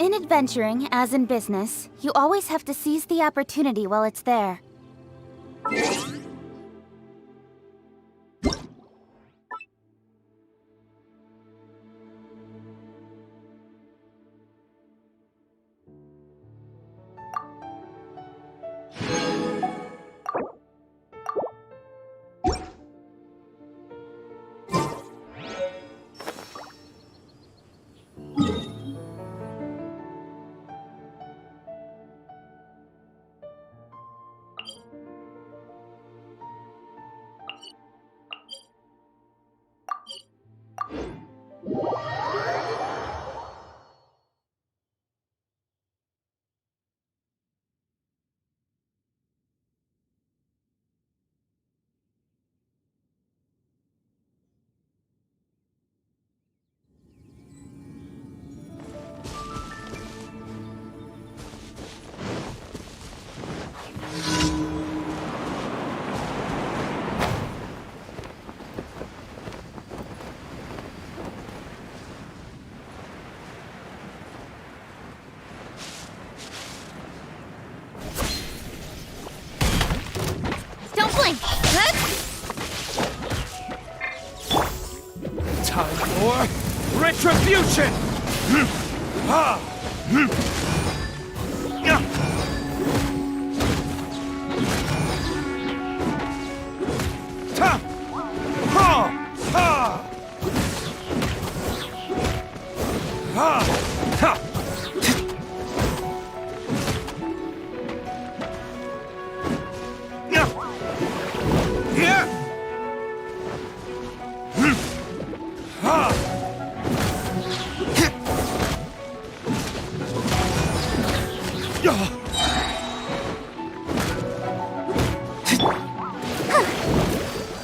In adventuring, as in business, you always have to seize the opportunity while it's there. Time for retribution!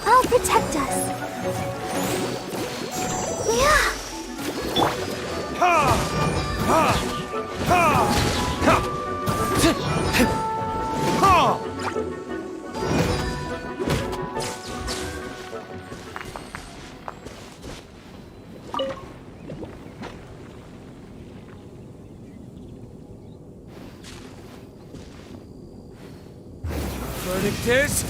I'll protect us. Yeah. Verdict is...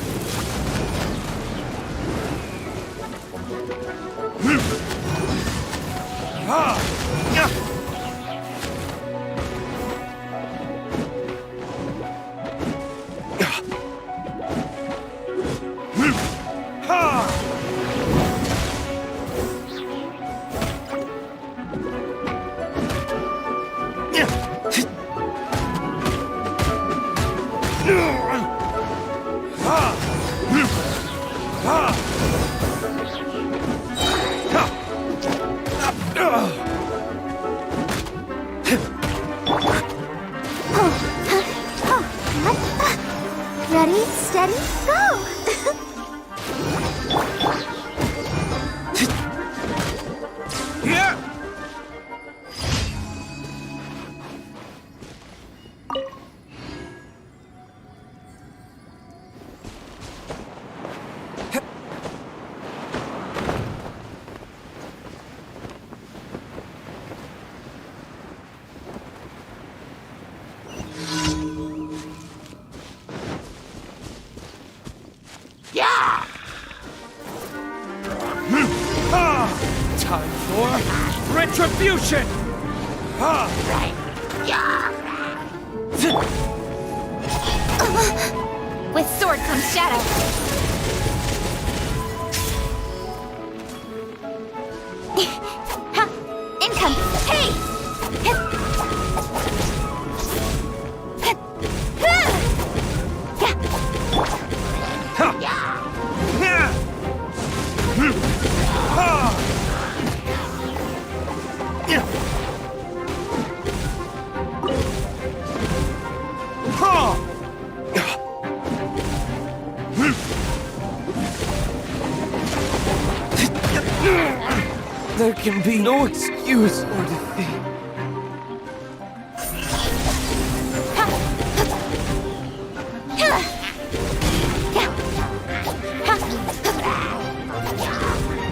Ready, steady, go! Time for retribution! With sword comes shadow. Income! Hey! There can be no excuse or defeat.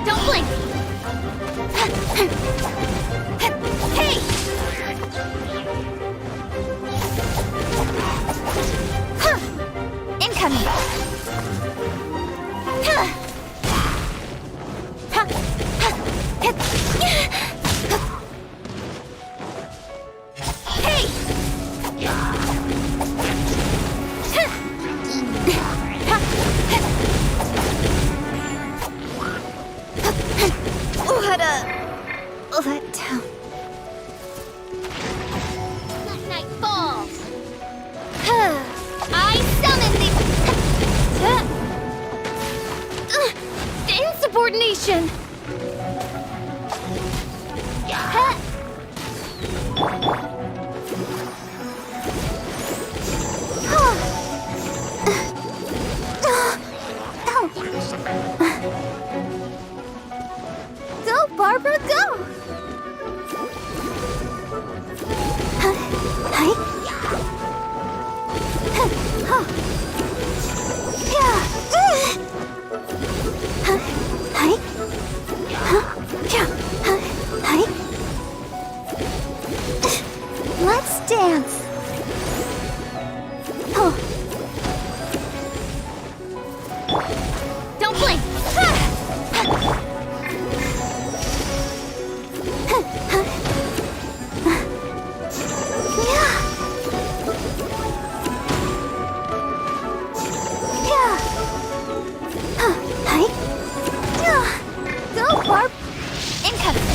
Don't blink! Hey! let down. Let night fall. I summon the insubordination. Go, Barbara, go! Let's dance. Don't blink. Go, Barb. Incoming.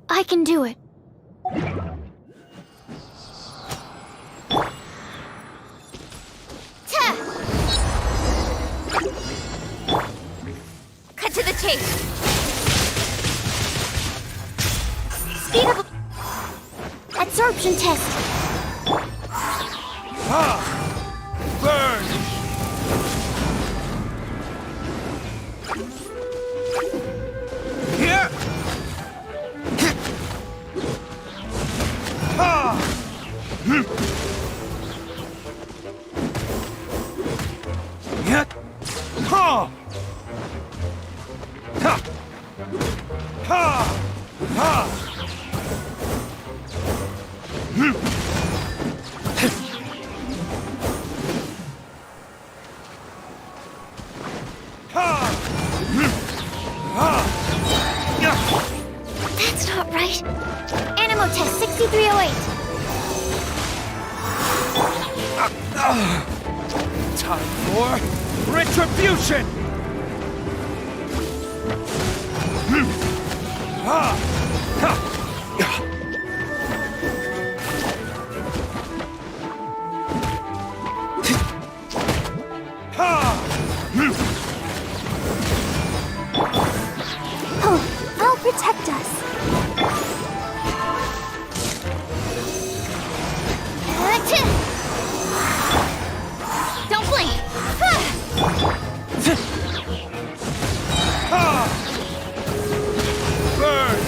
I can do it. Ta! Cut to the chase. Speed up. Absorption test. Burn! Here! Yet! Ha! Ha! Ha! Ha! That's not right. Animo test 6308. Time for retribution! Oh, I'll protect us. Don't blink. Burn!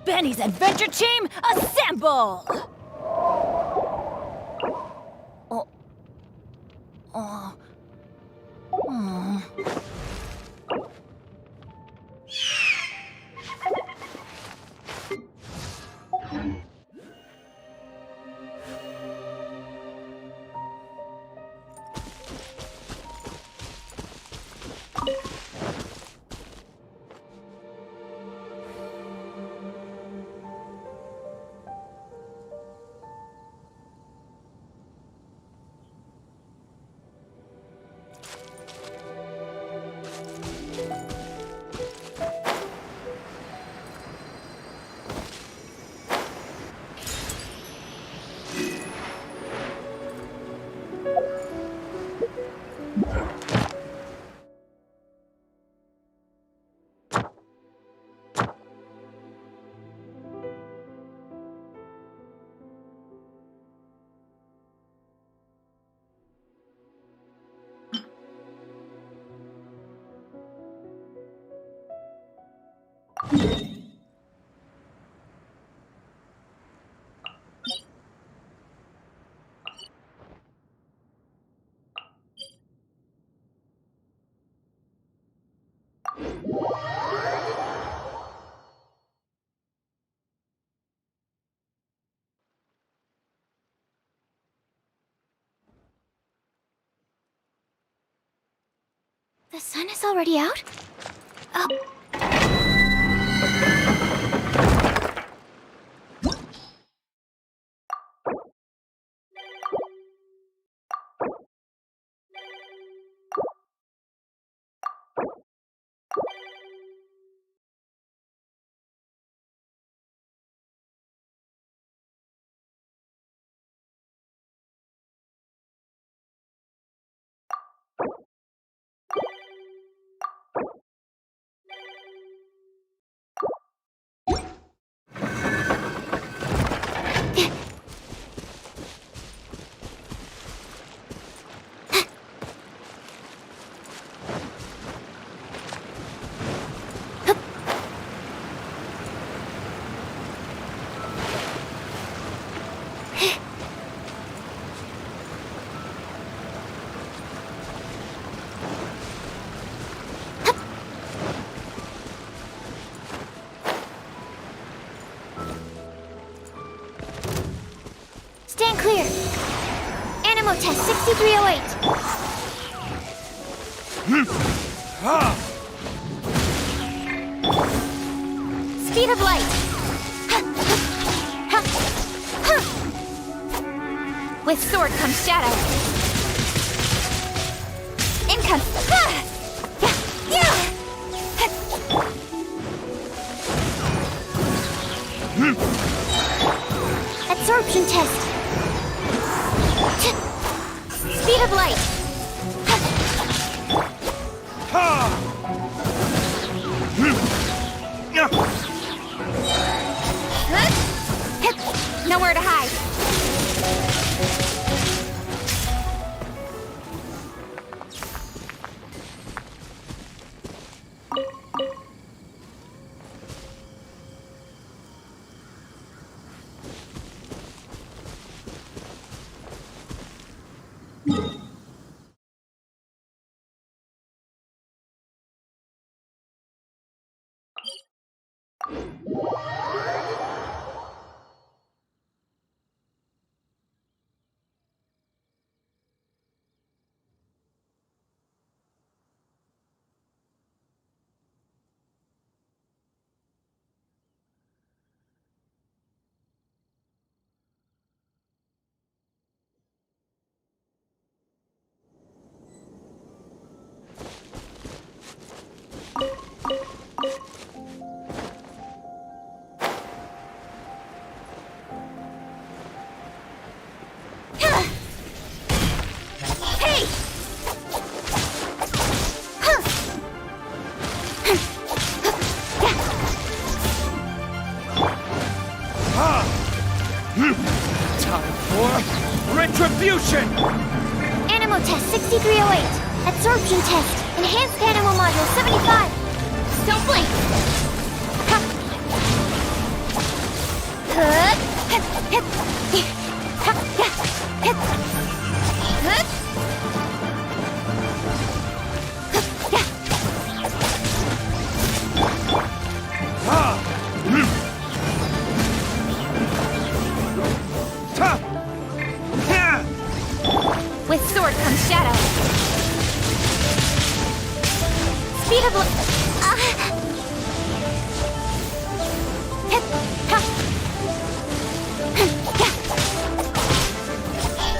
Benny's adventure team, assemble! Oh. Oh. Oh. The sun is already out? Oh. Stand clear. Animo test 6308. Speed of light. With sword comes shadow. In comes. Absorption test. Speed of light. Nowhere to hide. Time for retribution! Animo test 6308. Absorption test. Enhanced animal module 75. Don't blink. With sword comes shadow. Speed of light.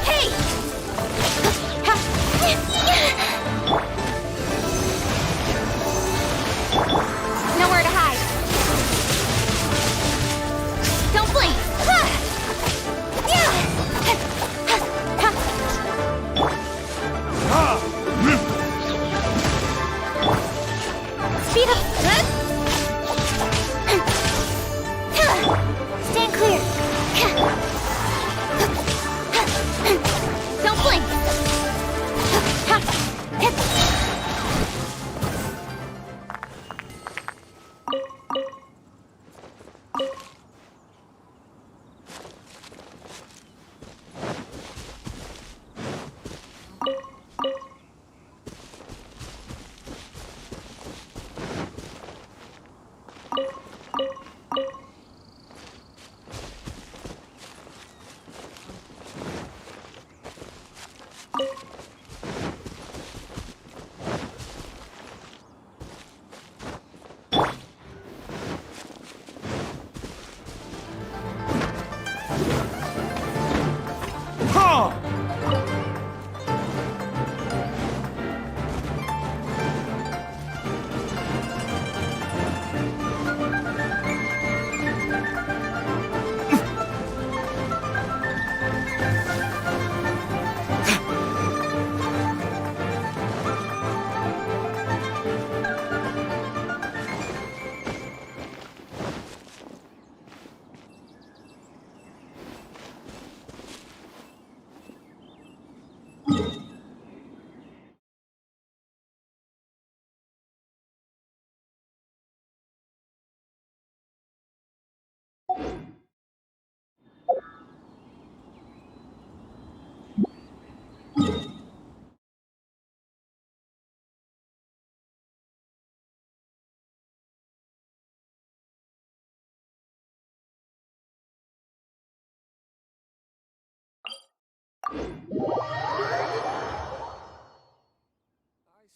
Hey! Nowhere to hide. Don't blink. Speed of... I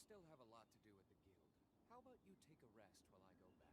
still have a lot to do at the guild. How about you take a rest while I go back?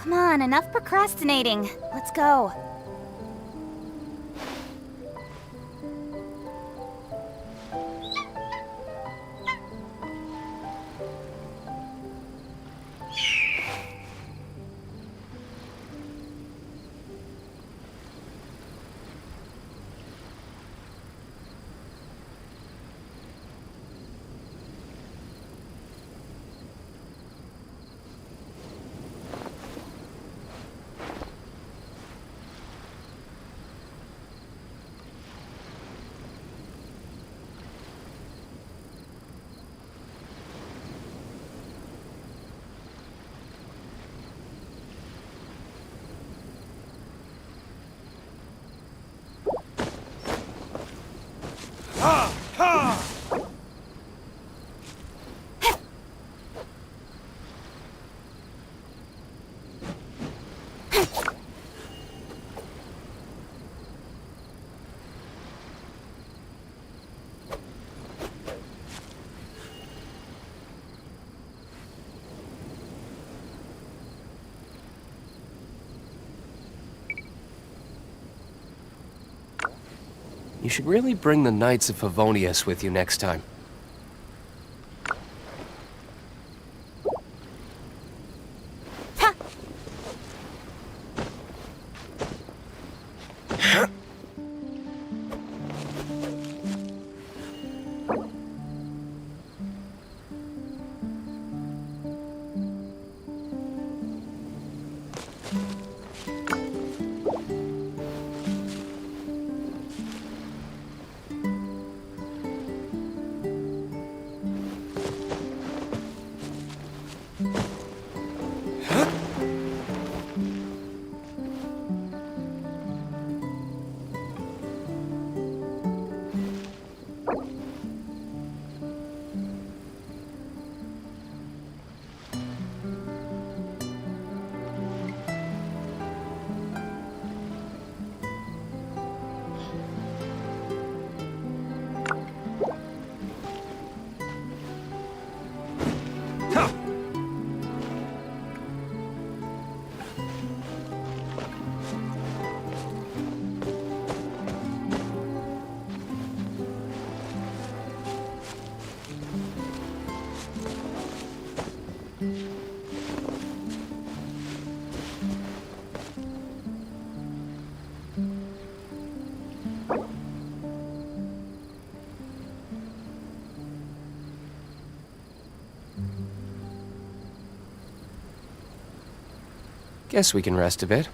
Come on, enough procrastinating. Let's go. You should really bring the Knights of Favonius with you next time. Guess we can rest a bit.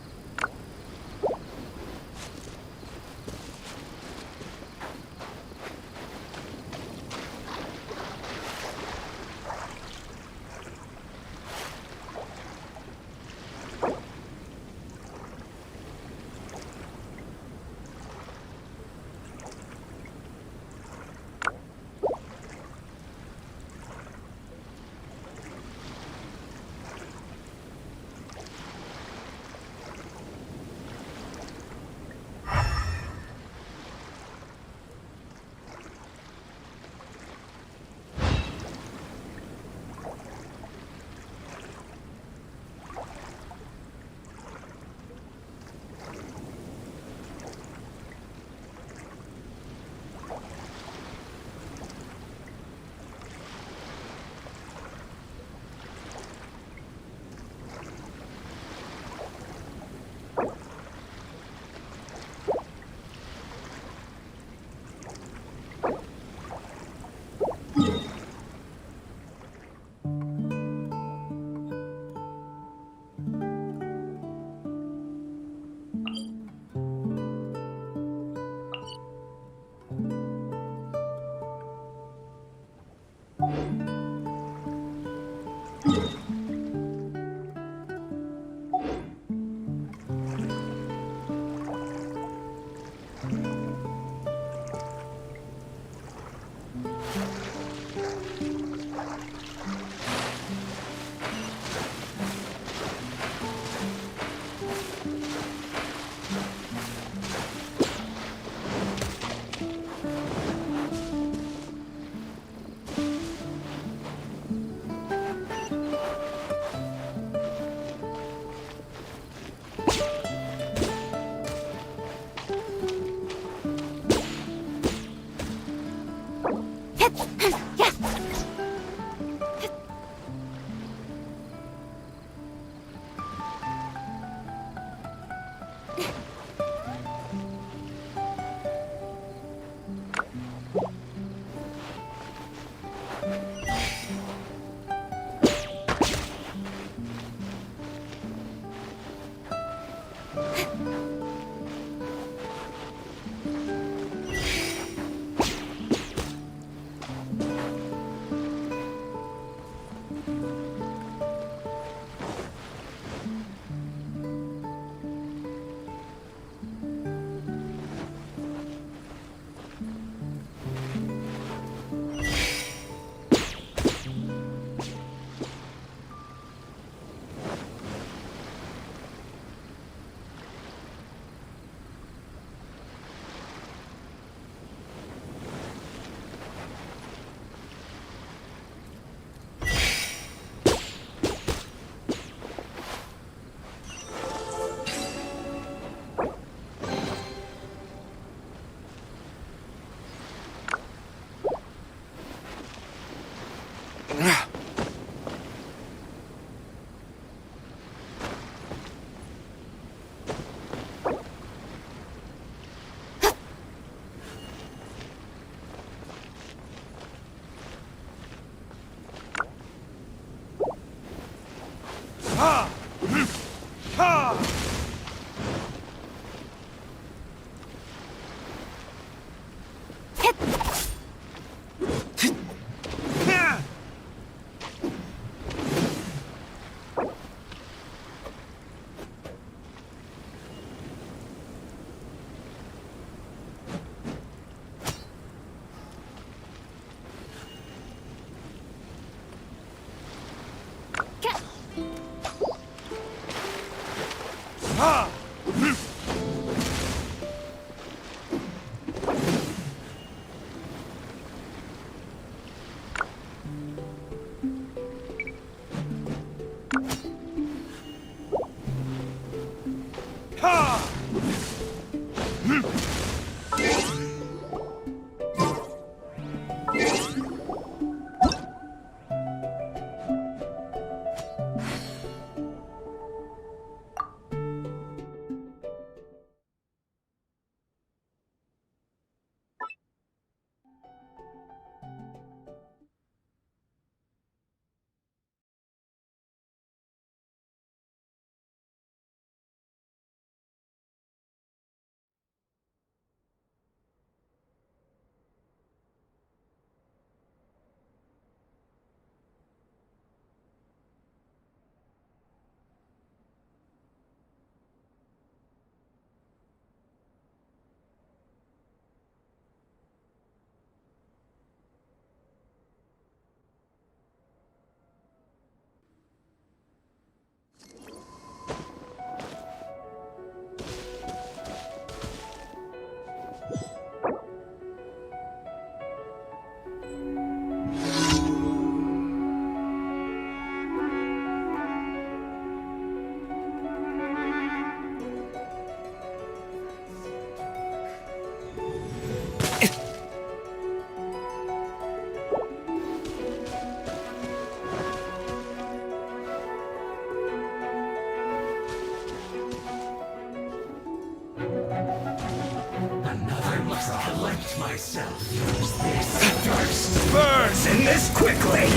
myself. Use this first. Burns in this quickly.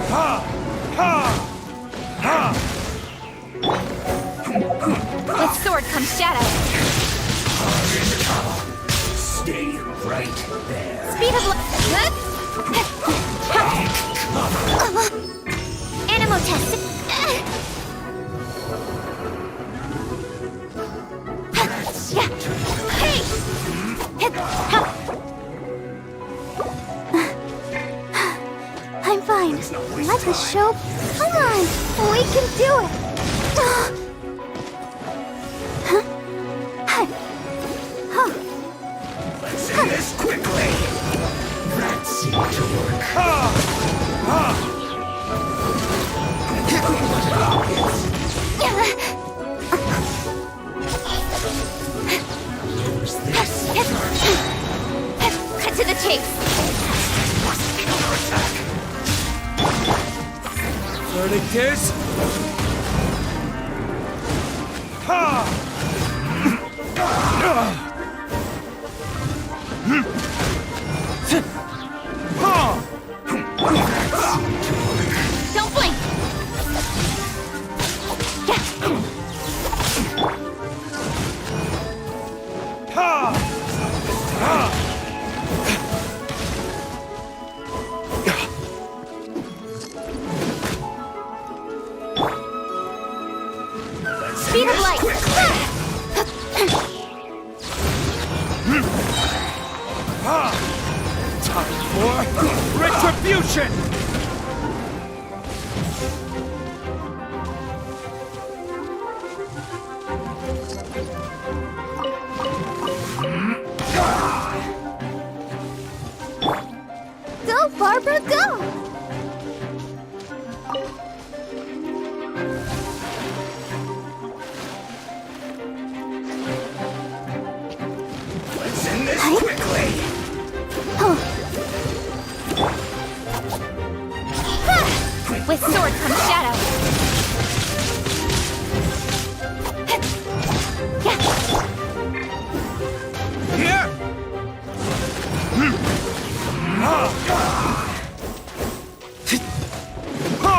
Ha! Ha! Ha! With sword comes shadow. Stay right there. Speed of Animal test. Yeah. Hey! I'm fine. Let the show. Come on, we can do it. Let's end this quickly. That seemed to work. Ha! Ha! Use this first. Cut to the chase. Counterattack. Verdict is... Ha! Don't blink. Ha! Ha! Speed of light. Time for retribution! Go, Barbara, go! Let's end this quickly. With sword comes shadow. Here! Ha! Ha!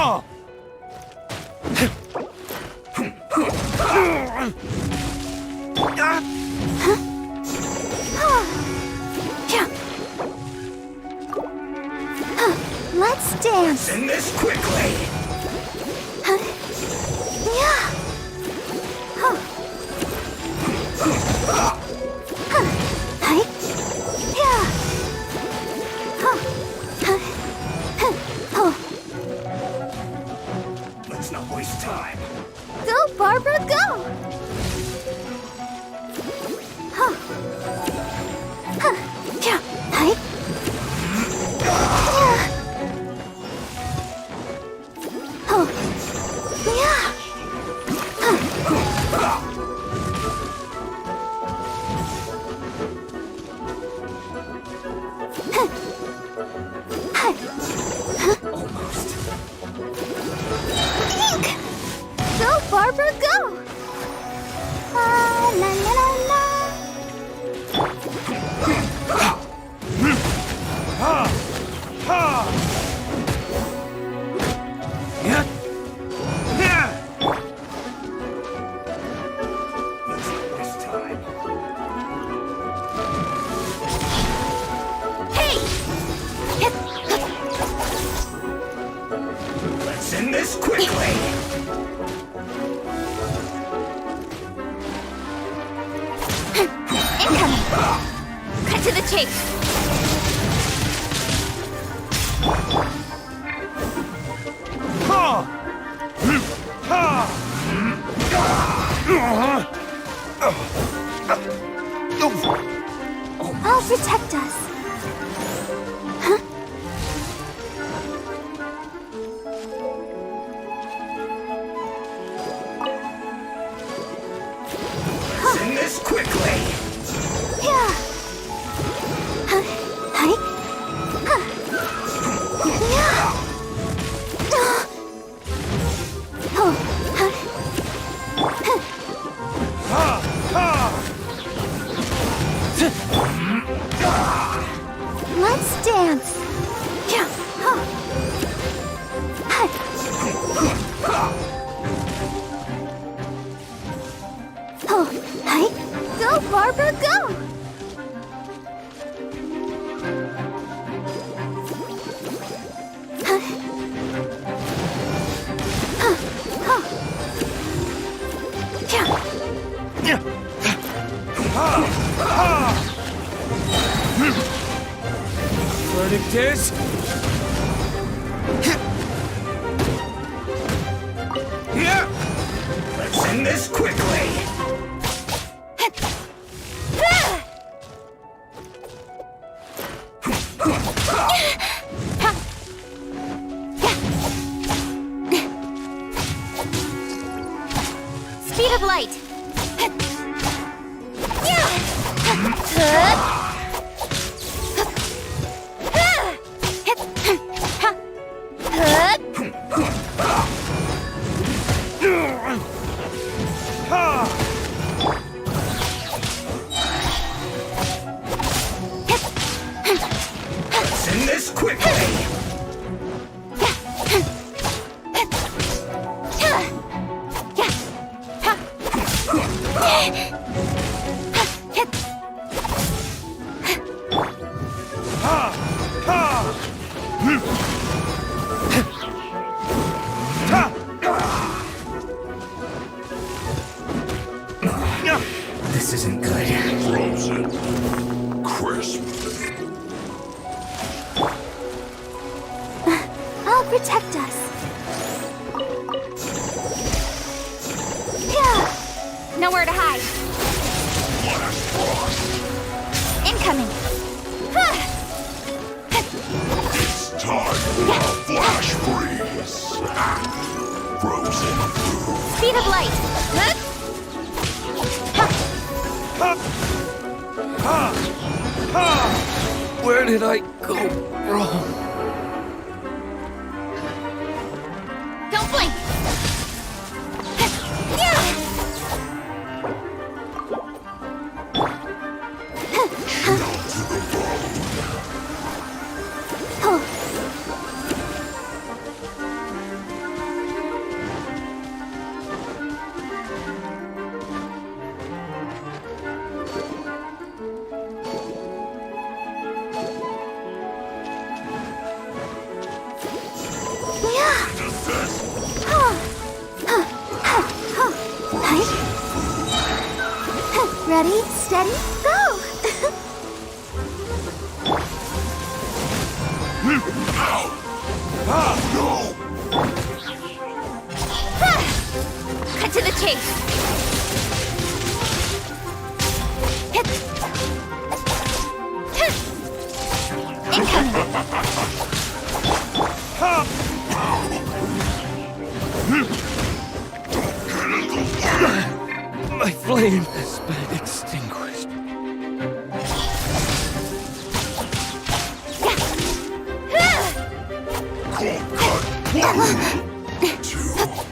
Let's dance. End this quickly. Yeah. Hi. Yeah. Let's not waste time. Go, Barbara, go! Yeah. Hi. Yeah. Almost. Pink! Go, Barbara, go! La la la la. Ha! Ha! Yeah! Yeah! Let's not waste time. Hey! Let's end this quickly. Incoming. Cut to the chase. Ha! Ha! I'll protect us. Let's end this quickly. Yeah. Hi. Yeah. Oh. Ha! Ha! go, go! Verdict is... Yeah! Let's end this quickly! Speed of light. Let's end this quickly! This isn't good. Frozen. Crisp. I'll protect us. Yeah. Nowhere to hide. Flash frost. Incoming. It's time for a flash freeze. Frozen food. Speed of light. Where did I go wrong? Don't blink. Ready, steady, go! Cut to the chase. Incoming. My flame has been extinguished. Cold cut. 1, 2, 1.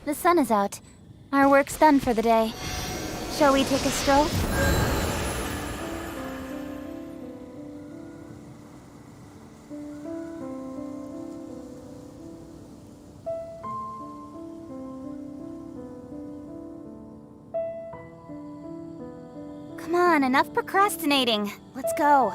The sun is out. Our work's done for the day. Shall we take a stroll? Come on, enough procrastinating. Let's go.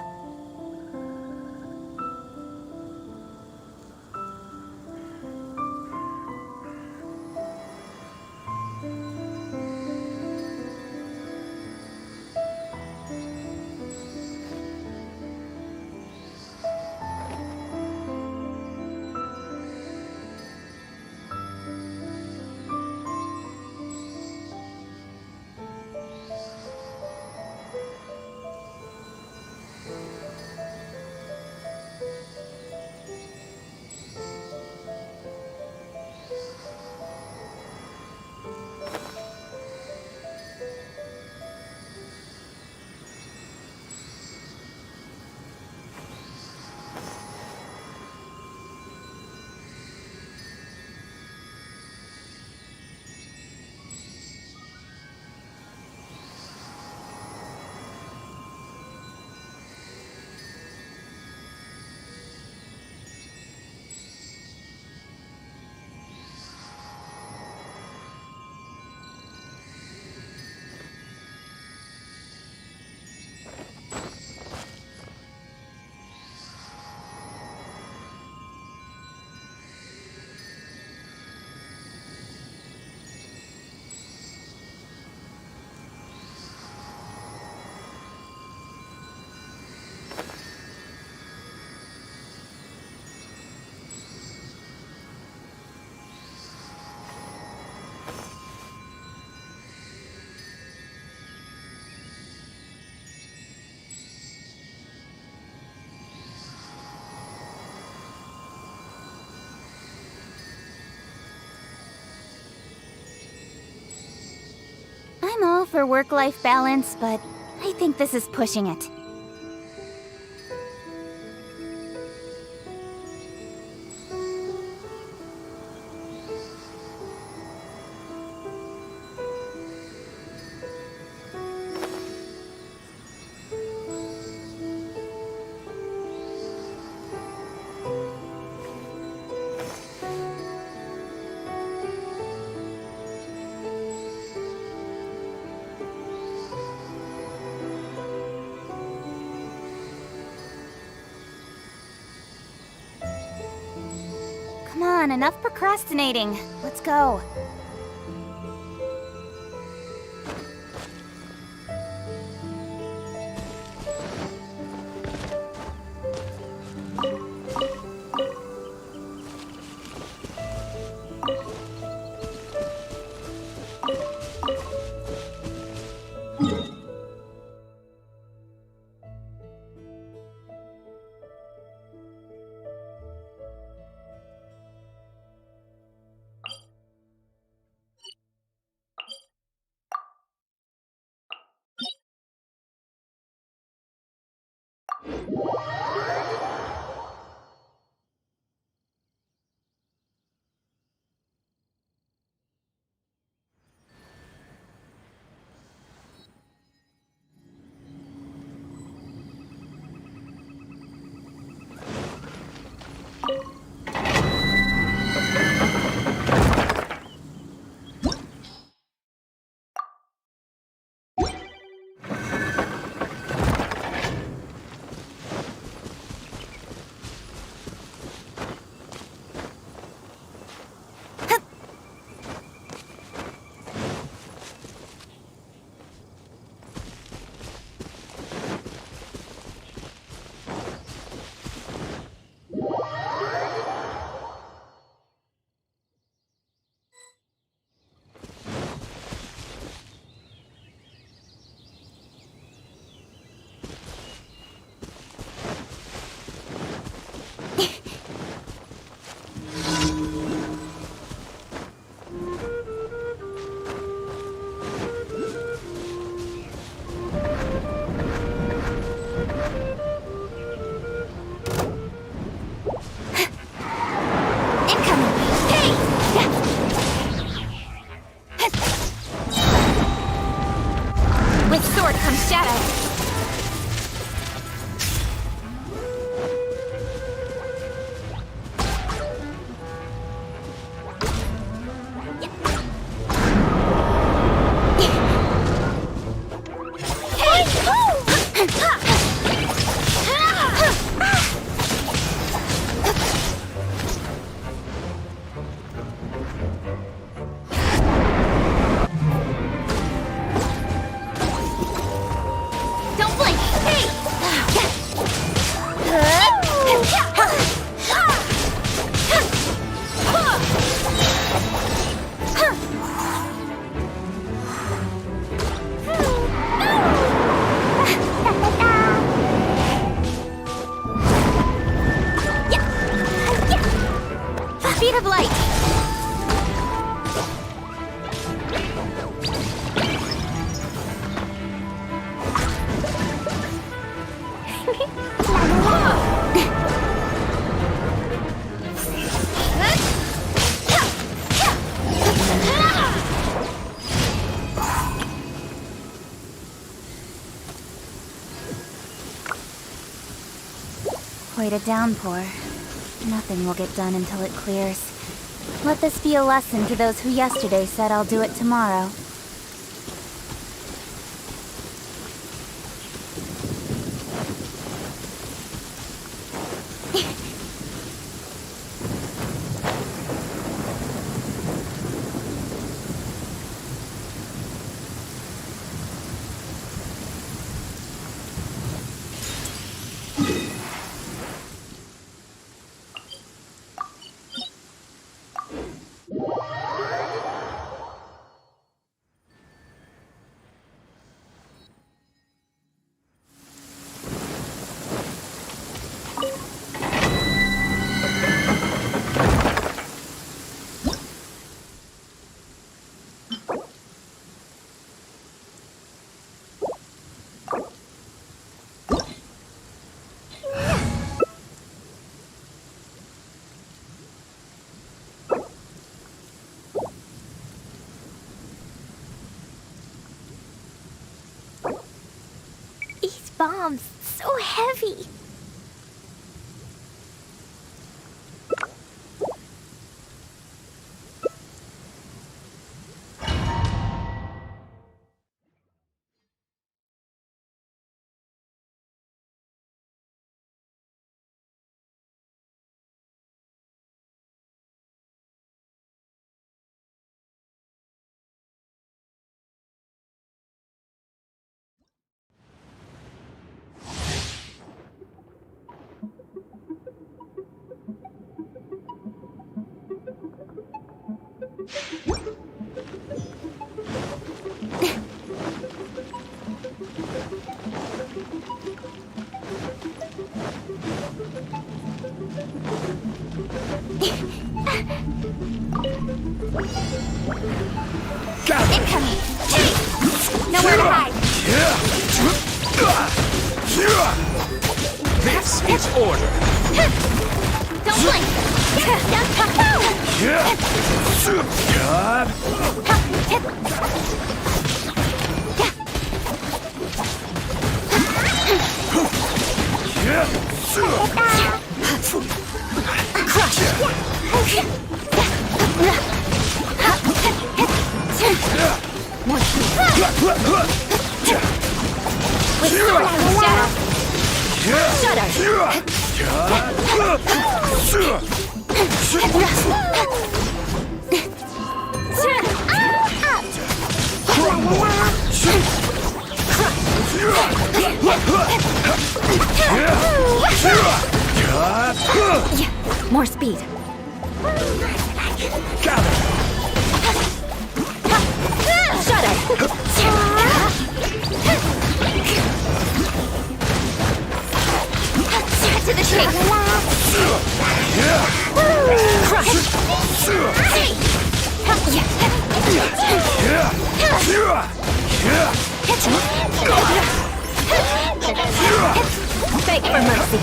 for work-life balance, but I think this is pushing it. Come on, enough procrastinating. Let's go. With sword comes shadow. Speed of light! Quite a downpour. Nothing will get done until it clears. Let this be a lesson to those who yesterday said I'll do it tomorrow. bombs. So heavy. Incoming! Nowhere to hide! This is order. Don't blink! More speed. With sword and shadow! More speed. To the shake! Beg for mercy.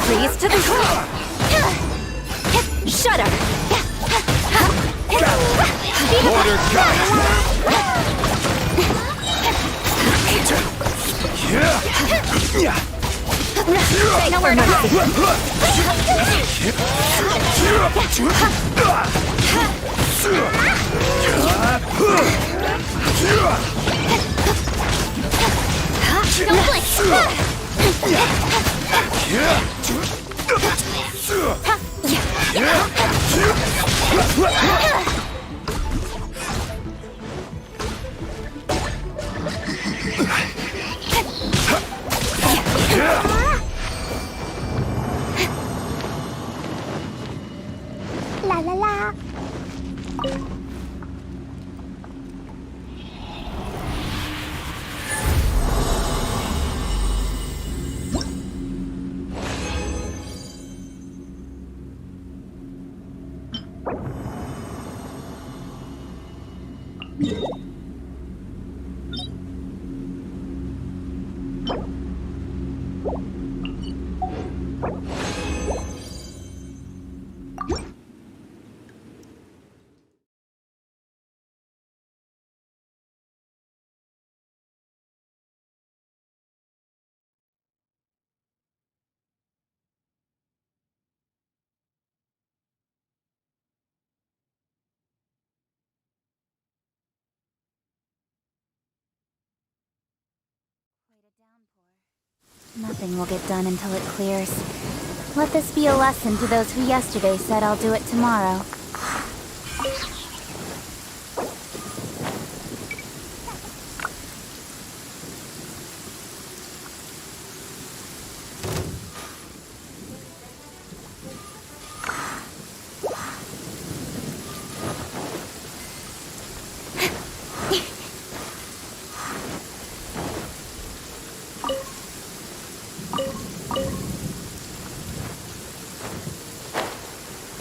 Freeze to the ground. Shudder. Order got. Beg for mercy. Don't blink! La la la! Nothing will get done until it clears. Let this be a lesson to those who yesterday said I'll do it tomorrow.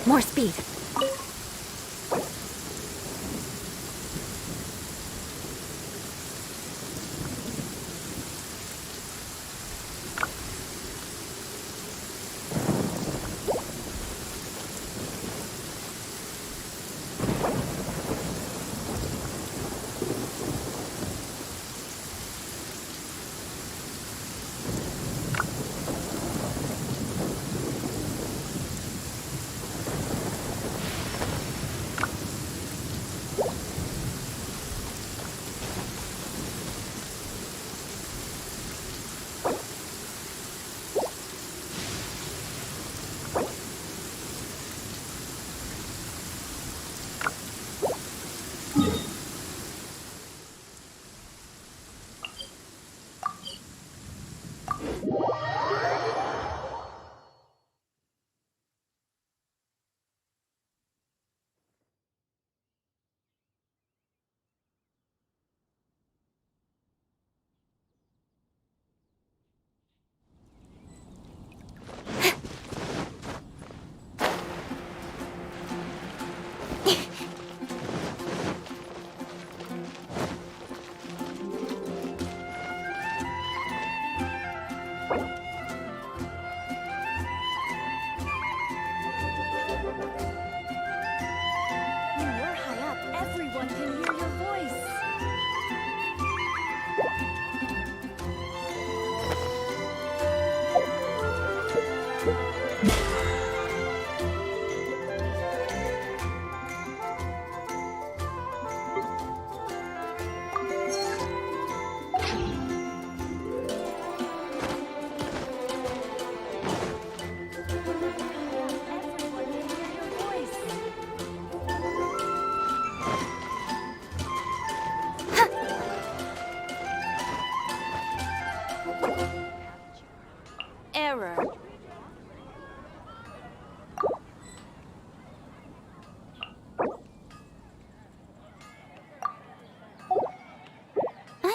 More speed.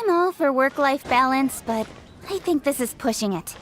I'm all for work-life balance, but I think this is pushing it.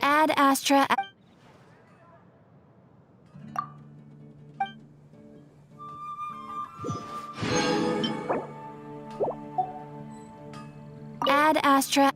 Ad Astra. Ad Astra.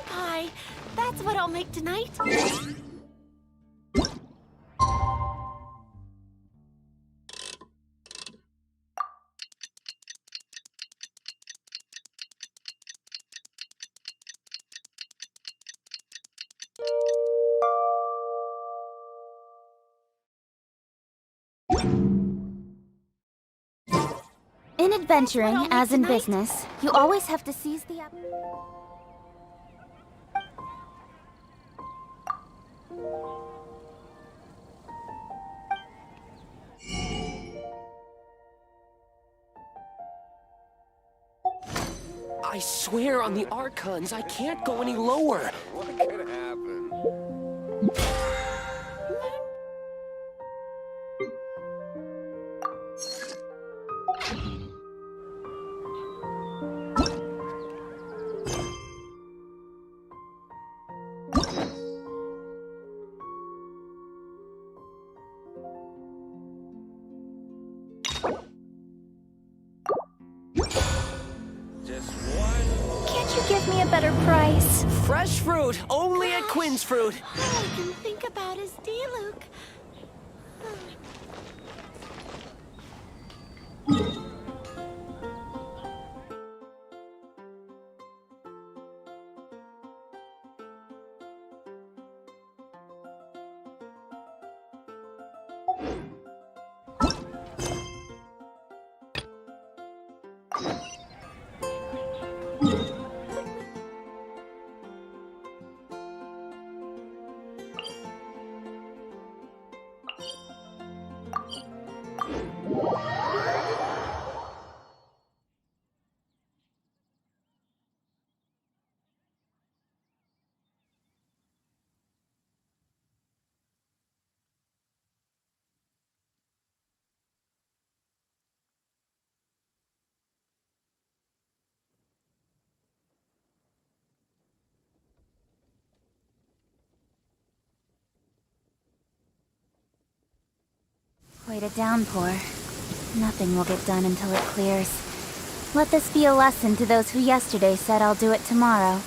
Pie. That's what I'll make tonight. In adventuring, as in business, you always have to seize the I swear on the Archons, I can't go any lower. What could happen? Just one. Can't you give me a better price? Fresh fruit, only at Quinn's Fruit. All I can think about is Diluc. Quite a downpour. Nothing will get done until it clears. Let this be a lesson to those who yesterday said I'll do it tomorrow.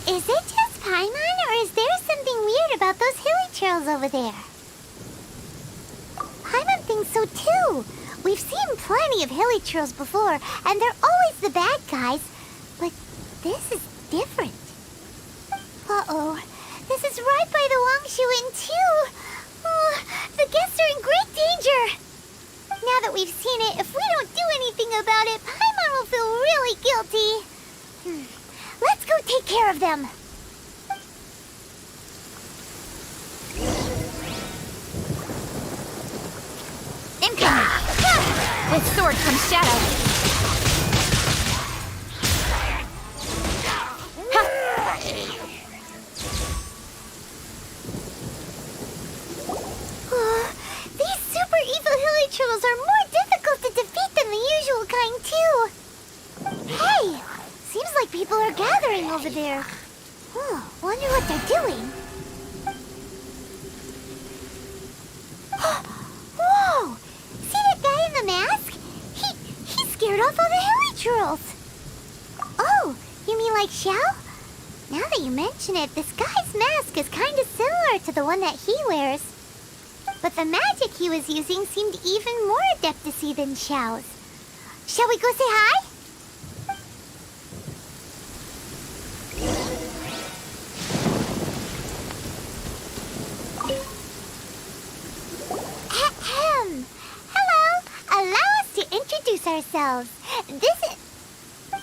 Is it just Paimon, or is there something weird about those hilly trails over there? Paimon thinks so too. We've seen plenty of hilly trails before, and they're always the bad guys. But this is different. Uh-oh. This take care of them. Incoming! With sword comes shadow. These super evil hilichurls are more difficult to defeat than the usual kind, too. Hey! Seems like people are gathering over there. Wonder what they're doing. Whoa! See that guy in the mask? He scared off all the hilichurls. Oh, you mean like Xiao? Now that you mention it, this guy's mask is kind of similar to the one that he wears. But the magic he was using seemed even more adeptus-y than Xiao's. Shall we go say hi? Ahem. Hello. Allow us to introduce ourselves. This is...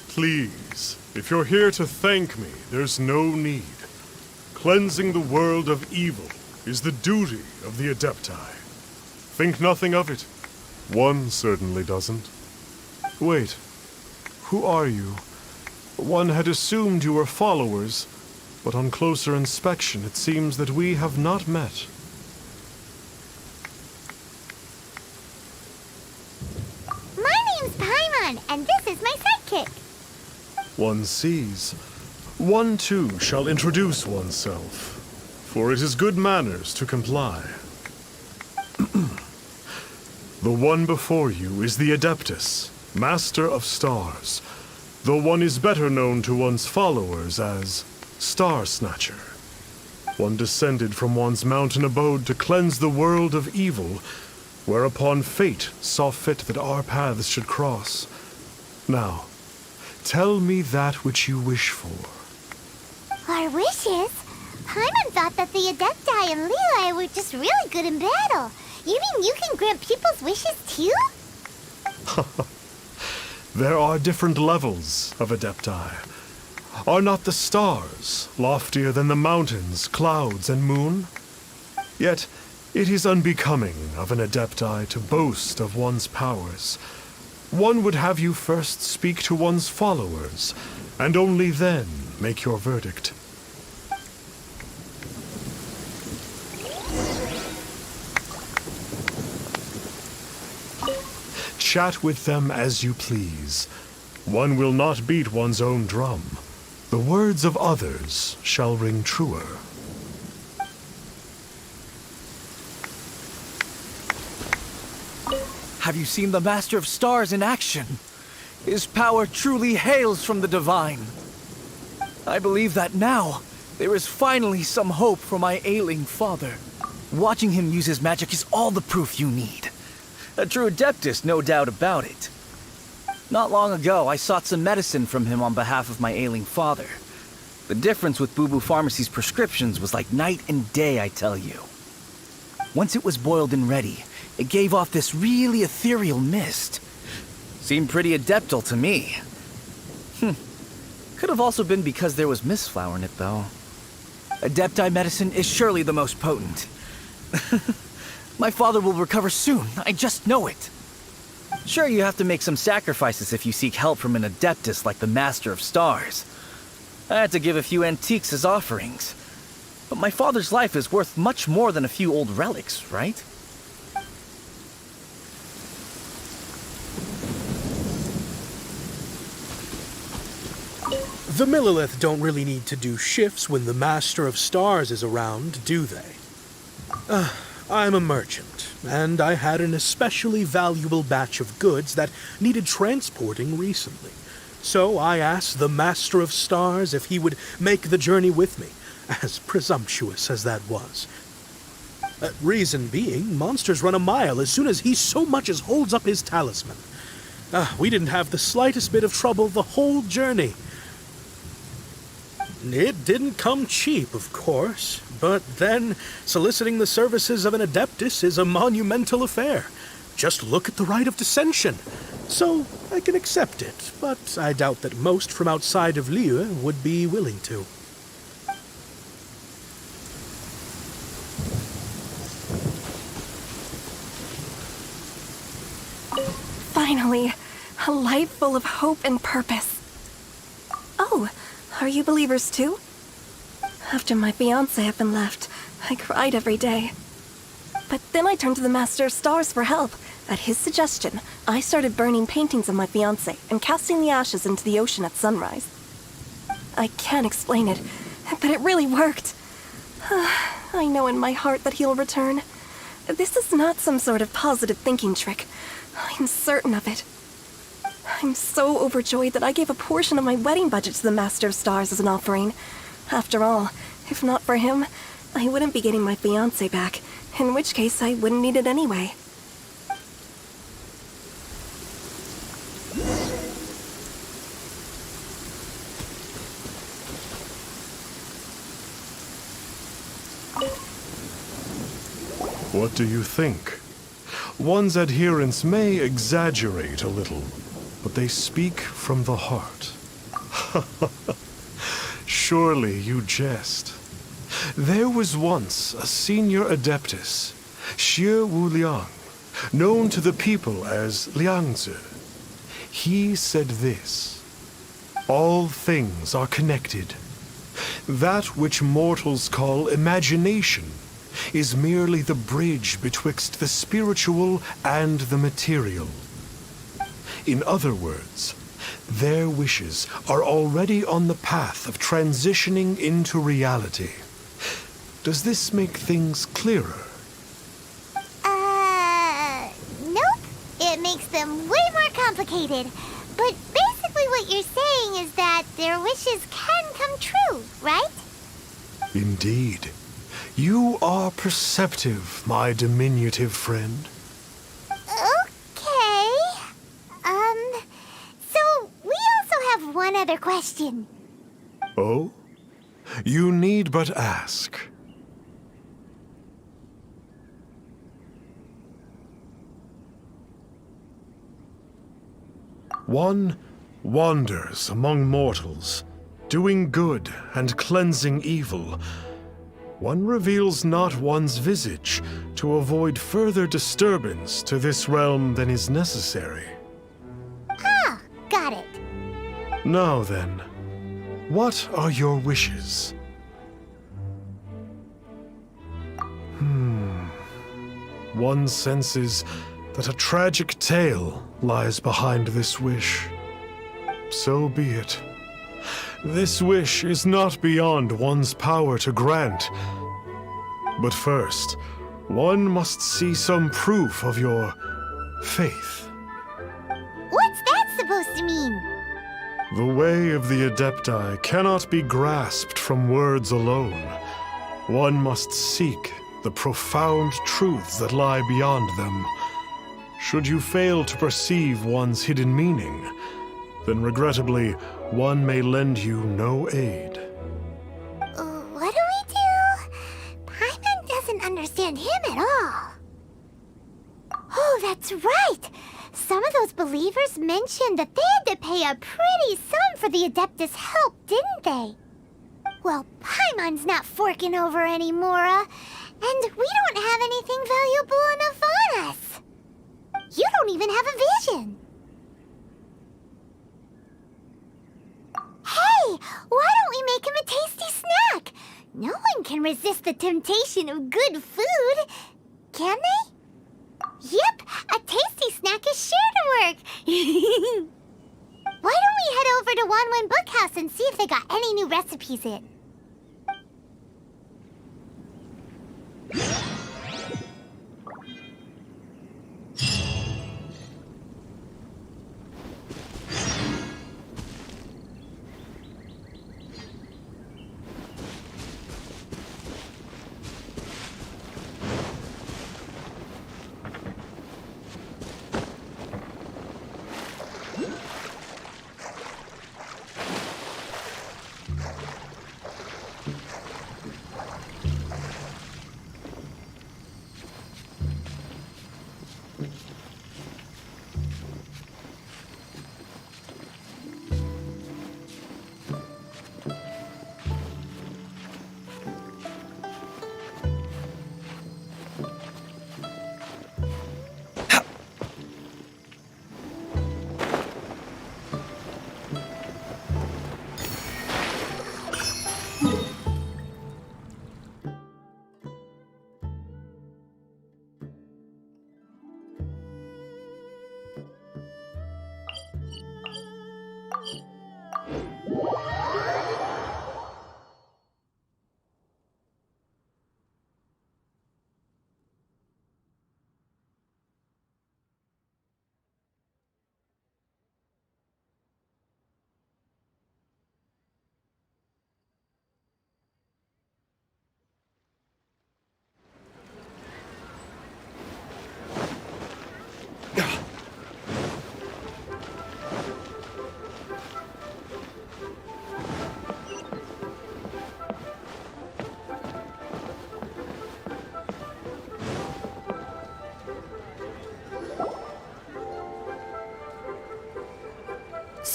Please, if you're here to thank me, there's no need. Cleansing the world of evil is the duty of the Adepti. Think nothing of it. One certainly doesn't. Wait, who are you? One had assumed you were followers, but on closer inspection it seems that we have not met. My name's Paimon, and this is my sidekick. One sees. One too shall introduce oneself, for it is good manners to comply. The one before you is the Adeptus, Master of Stars, though one is better known to one's followers as Star Snatcher. One descended from one's mountain abode to cleanse the world of evil, whereupon fate saw fit that our paths should cross. Now, tell me that which you wish for. Our wishes? Paimon thought that the Adepti and Leeli were just really good in battle. You mean you can grant people's wishes too? There are different levels of Adepti. Are not the stars loftier than the mountains, clouds, and moon? Yet, it is unbecoming of an Adepti to boast of one's powers. One would have you first speak to one's followers, and only then make your verdict. Chat with them as you please. One will not beat one's own drum. The words of others shall ring truer. Have you seen the Master of Stars in action? His power truly hails from the divine. I believe that now, there is finally some hope for my ailing father. Watching him use his magic is all the proof you need. A true Adeptus, no doubt about it. Not long ago, I sought some medicine from him on behalf of my ailing father. The difference with Boo Boo Pharmacy's prescriptions was like night and day, I tell you. Once it was boiled and ready, it gave off this really ethereal mist. Seemed pretty adeptal to me. Could have also been because there was mistflower in it, though. Adepti medicine is surely the most potent. My father will recover soon, I just know it. Sure, you have to make some sacrifices if you seek help from an Adeptus like the Master of Stars. I had to give a few antiques as offerings. But my father's life is worth much more than a few old relics, right? The Millilith don't really need to do shifts when the Master of Stars is around, do they? I'm a merchant, and I had an especially valuable batch of goods that needed transporting recently. So I asked the Master of Stars if he would make the journey with me, as presumptuous as that was. Reason being, monsters run a mile as soon as he so much as holds up his talisman. We didn't have the slightest bit of trouble the whole journey. It didn't come cheap, of course, but then soliciting the services of an Adeptus is a monumental affair. Just look at the Rite of Descension. so I can accept it, but I doubt that most from outside of Liyue would be willing to. Finally, a life full of hope and purpose. Oh, are you believers too? After my fiancé had been left, I cried every day. But then I turned to the Master of Stars for help. At his suggestion, I started burning paintings of my fiancé and casting the ashes into the ocean at sunrise. I can't explain it, but it really worked. I know in my heart that he'll return. This is not some sort of positive thinking trick. I'm certain of it. I'm so overjoyed that I gave a portion of my wedding budget to the Master of Stars as an offering. After all, if not for him, I wouldn't be getting my fiancé back, in which case I wouldn't need it anyway. What do you think? One's adherents may exaggerate a little, but they speak from the heart. Surely you jest. There was once a senior adeptus, Xie Wuliang, known to the people as Liangzi. He said this: all things are connected. That which mortals call imagination is merely the bridge betwixt the spiritual and the material. In other words, their wishes are already on the path of transitioning into reality. Does this make things clearer? Nope. It makes them way more complicated. But basically what you're saying is that their wishes can come true, right? Indeed. You are perceptive, my diminutive friend. Okay. So we also have one other question. Oh? You need but ask. One wanders among mortals, doing good and cleansing evil. One reveals not one's visage to avoid further disturbance to this realm than is necessary. Ah, got it. Now then, what are your wishes? One senses that a tragic tale lies behind this wish. So be it. This wish is not beyond one's power to grant. But first, one must see some proof of your faith. What's that supposed to mean? The way of the Adepti cannot be grasped from words alone. One must seek the profound truths that lie beyond them. Should you fail to perceive one's hidden meaning, then regrettably, one may lend you no aid. What do we do? Paimon doesn't understand him at all. Oh, that's right! Some of those believers mentioned that they had to pay a pretty sum for the Adeptus' help, didn't they? Well, Paimon's not forking over anymore, and we don't have anything valuable enough on us. You don't even have a vision. Hey, why don't we make him a tasty snack? No one can resist the temptation of good food, can they? Yep, a tasty snack is sure to work. Why don't we head over to Wanwen Bookhouse and see if they got any new recipes in?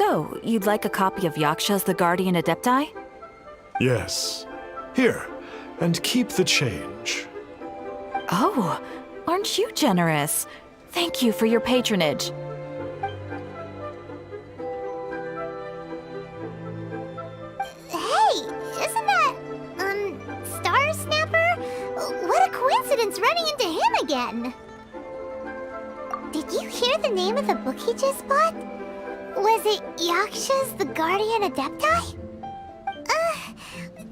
So, you'd like a copy of Yaksha's The Guardian Adepti? Yes. Here, and keep the change. Oh, aren't you generous? Thank you for your patronage. Hey, isn't that, Star Snapper? What a coincidence running into him again! Did you hear the name of the book he just bought? Was it Yaksha's The Guardian Adepti?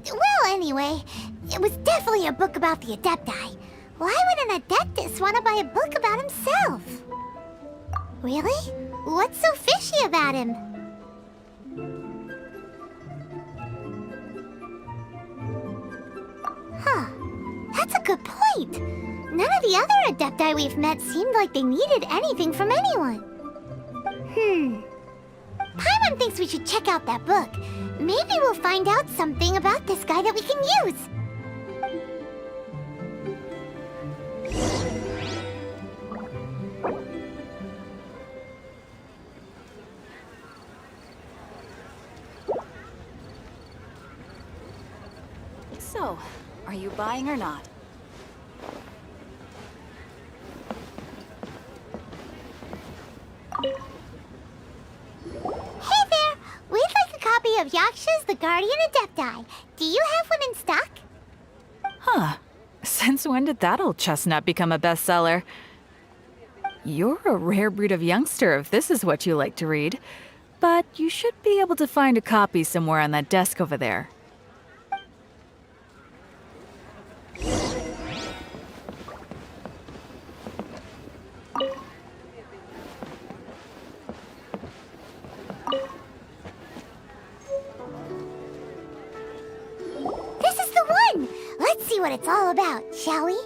Well, anyway, it was definitely a book about the Adepti. Why would an Adeptus want to buy a book about himself? Really? What's so fishy about him? Huh. That's a good point. None of the other Adepti we've met seemed like they needed anything from anyone. Paimon thinks we should check out that book. Maybe we'll find out something about this guy that we can use. So, are you buying or not? Hey there! We'd like a copy of Yaksha's The Guardian Adepti. Do you have one in stock? Huh. Since when did that old chestnut become a bestseller? You're a rare breed of youngster if this is what you like to read. But you should be able to find a copy somewhere on that desk over there. This is the one! Let's see what it's all about, shall we?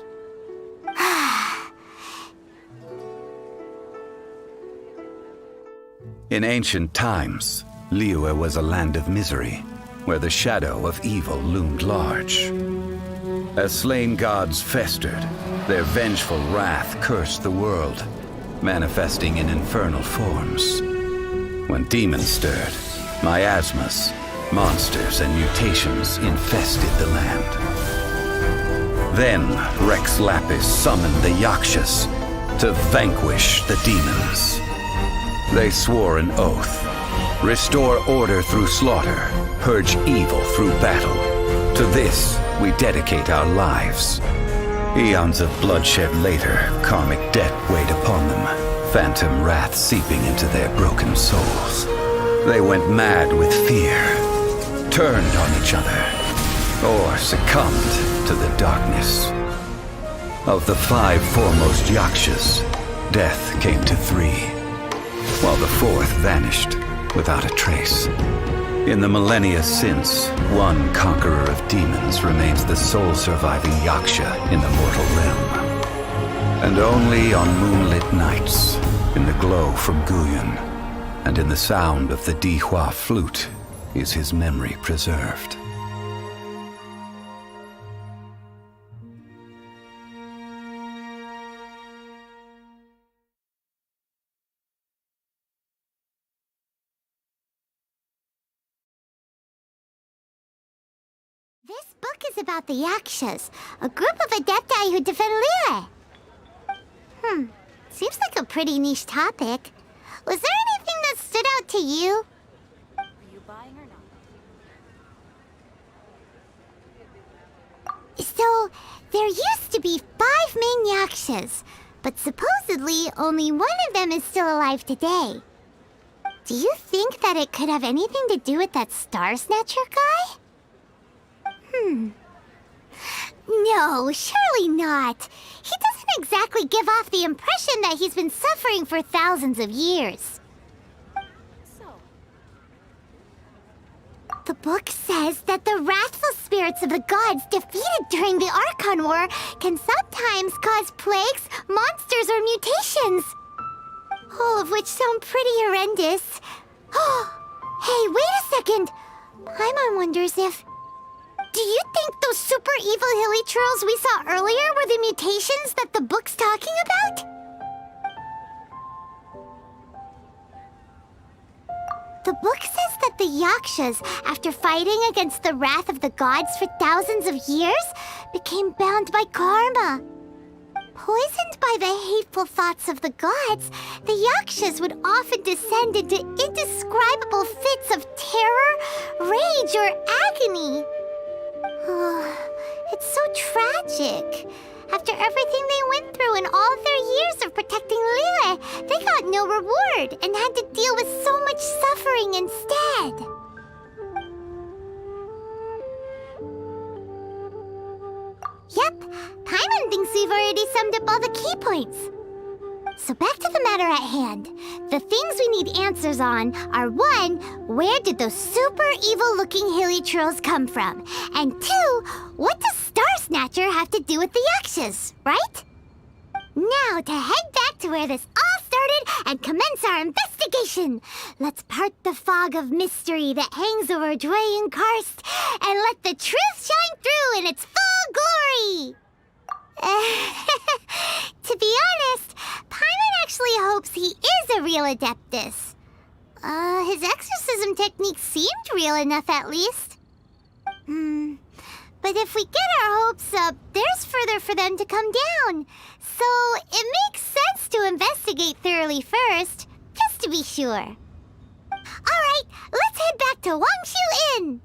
In ancient times, Liyue was a land of misery, where the shadow of evil loomed large. As slain gods festered, their vengeful wrath cursed the world, manifesting in infernal forms. When demons stirred, miasmas, monsters, and mutations infested the land. Then Rex Lapis summoned the Yakshas to vanquish the demons. They swore an oath: restore order through slaughter, purge evil through battle. To this, we dedicate our lives. Eons of bloodshed later, karmic debt weighed upon them, phantom wrath seeping into their broken souls. They went mad with fear, turned on each other, or succumbed to the darkness. Of the 5 foremost Yakshas, death came to 3, while the 4th vanished without a trace. In the millennia since, one conqueror of demons remains the sole surviving Yaksha in the mortal realm. And only on moonlit nights, in the glow from Guyon, and in the sound of the Dihua flute, is his memory preserved. This book is about the Yakshas, a group of Adepti who defend Liyue. Seems like a pretty niche topic. Was there anything that stood out to you? Are you buying or not? So, there used to be 5 main Yakshas, but supposedly only one of them is still alive today. Do you think that it could have anything to do with that Star Snatcher guy? No, surely not. He doesn't exactly give off the impression that he's been suffering for thousands of years. So, The book says that the wrathful spirits of the gods defeated during the Archon War can sometimes cause plagues, monsters, or mutations. All of which sound pretty horrendous. Hey, wait a second. Paimon wonders if... Do you think those super evil hilly trolls we saw earlier were the mutations that the book's talking about? The book says that the Yakshas, after fighting against the wrath of the gods for thousands of years, became bound by karma. Poisoned by the hateful thoughts of the gods, the Yakshas would often descend into indescribable fits of terror, rage, or agony. It's so tragic. After everything they went through in all their years of protecting Liyue, they got no reward and had to deal with so much suffering instead. Yep, Paimon thinks we've already summed up all the key points. So back to the matter at hand. The things we need answers on are 1, where did those super evil-looking hilly trolls come from? And 2, what does Star Snatcher have to do with the Yakshas, right? Now to head back to where this all started and commence our investigation. Let's part the fog of mystery that hangs over Dwayne Karst and let the truth shine through in its full glory. To be honest, Paimon actually hopes he is a real Adeptus. His exorcism technique seemed real enough at least. But if we get our hopes up, there's further for them to come down. So it makes sense to investigate thoroughly first, just to be sure. Alright, let's head back to Wangshu Inn!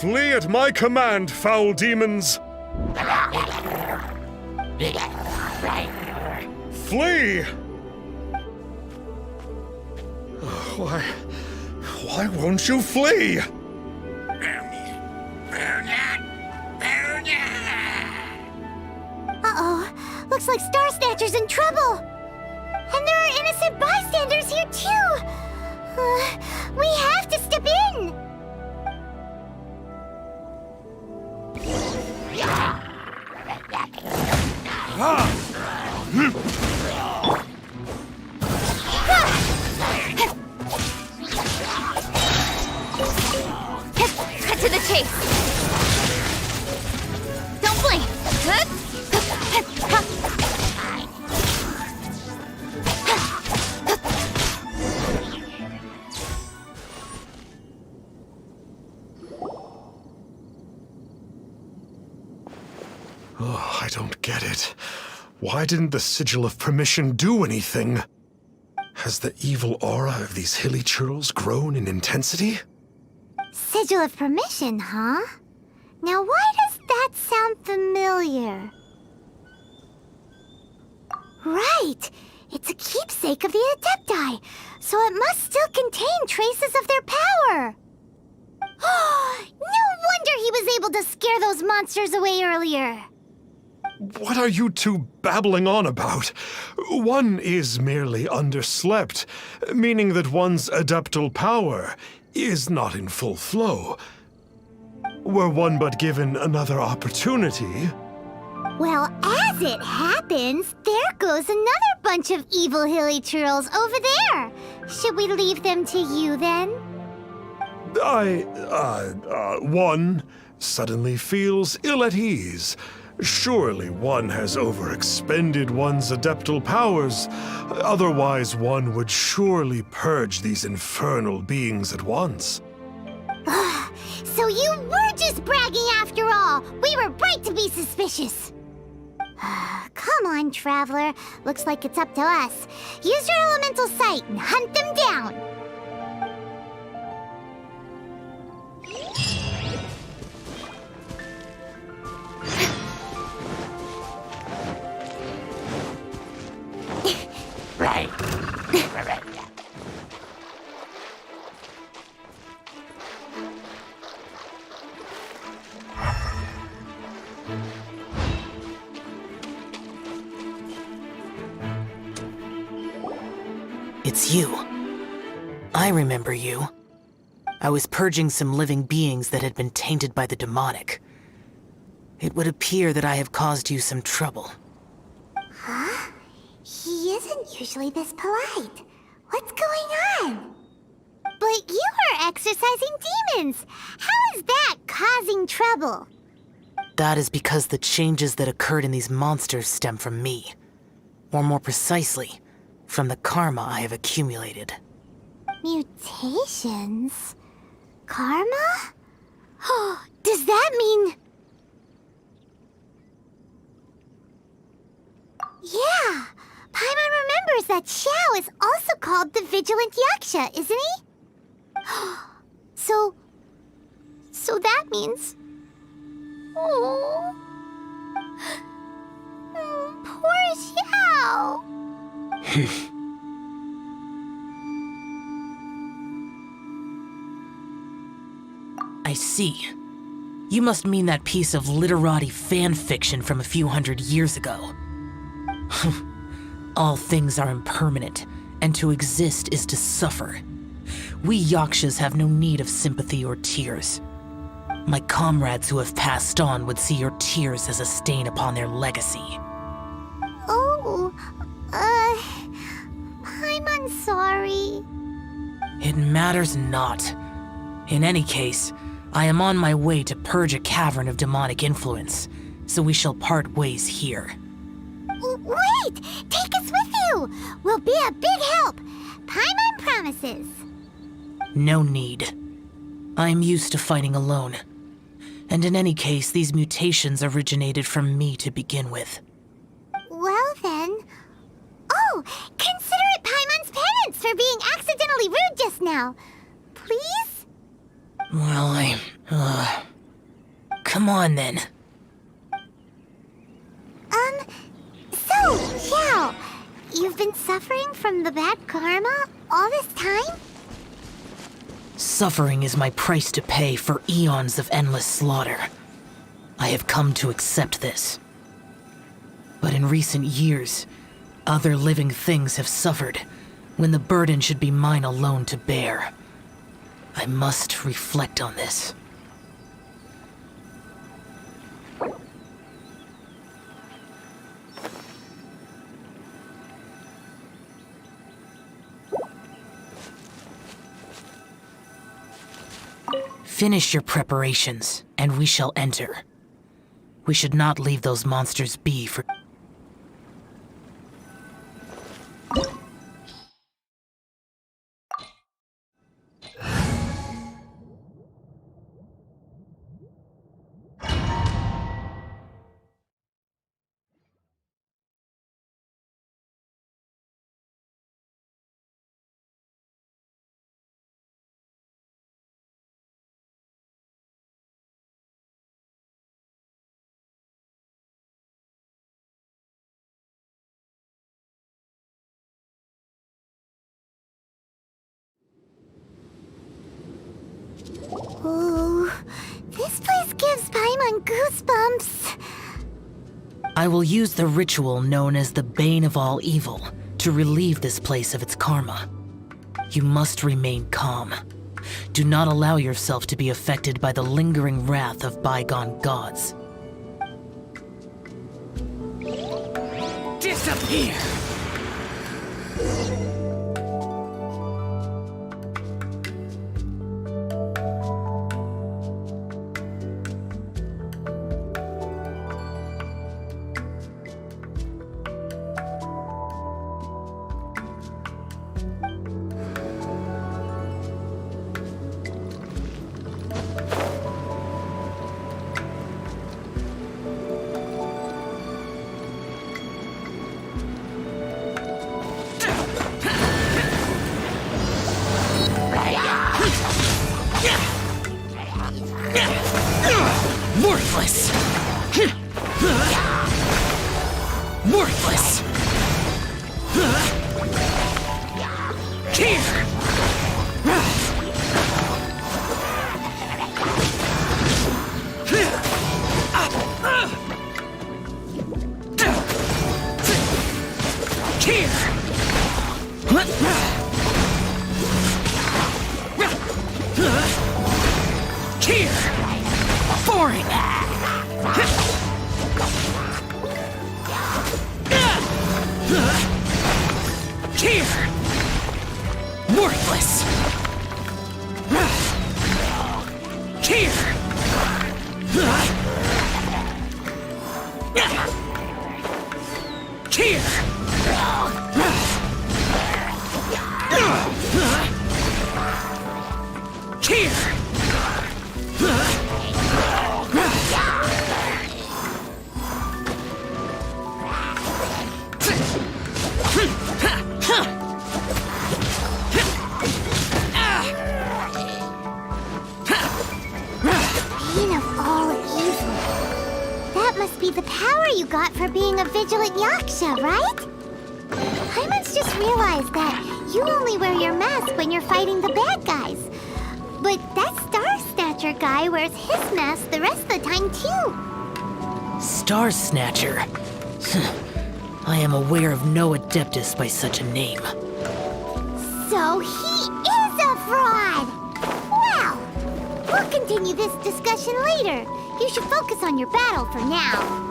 Flee at my command, foul demons! Flee! Why won't you flee? Uh-oh, looks like Star Snatcher's in trouble. And there are innocent bystanders here too. We have to step in. Cut to the chase. Don't blink. Oh, I don't get it. Why didn't the Sigil of Permission do anything? Has the evil aura of these hilly churls grown in intensity? Sigil of Permission, huh? Now why does that sound familiar? Right! It's a keepsake of the Adepti, so it must still contain traces of their power! No wonder he was able to scare those monsters away earlier! What are you two babbling on about? One is merely underslept, meaning that one's adeptal power is not in full flow. Were one but given another opportunity... Well, as it happens, there goes another bunch of evil hilly churls over there. Should we leave them to you, then? One suddenly feels ill at ease. Surely one has overexpended one's adeptal powers. Otherwise, one would surely purge these infernal beings at once. So you were just bragging after all! We were right to be suspicious! Come on, Traveler. Looks like it's up to us. Use your elemental sight and hunt them down. Right. It's you. I remember you. I was purging some living beings that had been tainted by the demonic. It would appear that I have caused you some trouble. Huh? He isn't usually this polite. What's going on? But you are exorcising demons. How is that causing trouble? That is because the changes that occurred in these monsters stem from me. Or more precisely, from the karma I have accumulated. Mutations? Karma? Oh, does that mean... Yeah! Paimon remembers that Xiao is also called the Vigilant Yaksha, isn't he? So that means... Oh... Poor Xiao! I see. You must mean that piece of literati fan fiction from a few hundred years ago. All things are impermanent, and to exist is to suffer. We Yakshas have no need of sympathy or tears. My comrades who have passed on would see your tears as a stain upon their legacy. Oh, I'm sorry. It matters not. In any case, I am on my way to purge a cavern of demonic influence, so we shall part ways here. Wait! Take us with you! We'll be a big help! Paimon promises! No need. I am used to fighting alone. And in any case, these mutations originated from me to begin with. Well then... Oh! Consider it Paimon's penance for being accidentally rude just now! Please? Well, come on then. So, Xiao, you've been suffering from the bad karma all this time? Suffering is my price to pay for eons of endless slaughter. I have come to accept this. But in recent years, other living things have suffered, when the burden should be mine alone to bear. I must reflect on this. Finish your preparations, and we shall enter. We should not leave those monsters be for... Ooh, this place gives Paimon goosebumps. I will use the ritual known as the Bane of All Evil to relieve this place of its karma. You must remain calm. Do not allow yourself to be affected by the lingering wrath of bygone gods. Disappear! Worthless! Worthless! Here! Here! Boring! Here! Worthless! Here! Here! Here! Bane of all evil. That must be the power you got for being a vigilant Yaksha, right? Paimon's just realized that you only wear your mask when you're fighting the bad guys. But that Star Snatcher guy wears his mask the rest of the time, too. Star Snatcher? I am aware of no Adeptus by such a name. So he is a fraud! Well, we'll continue this discussion later. You should focus on your battle for now.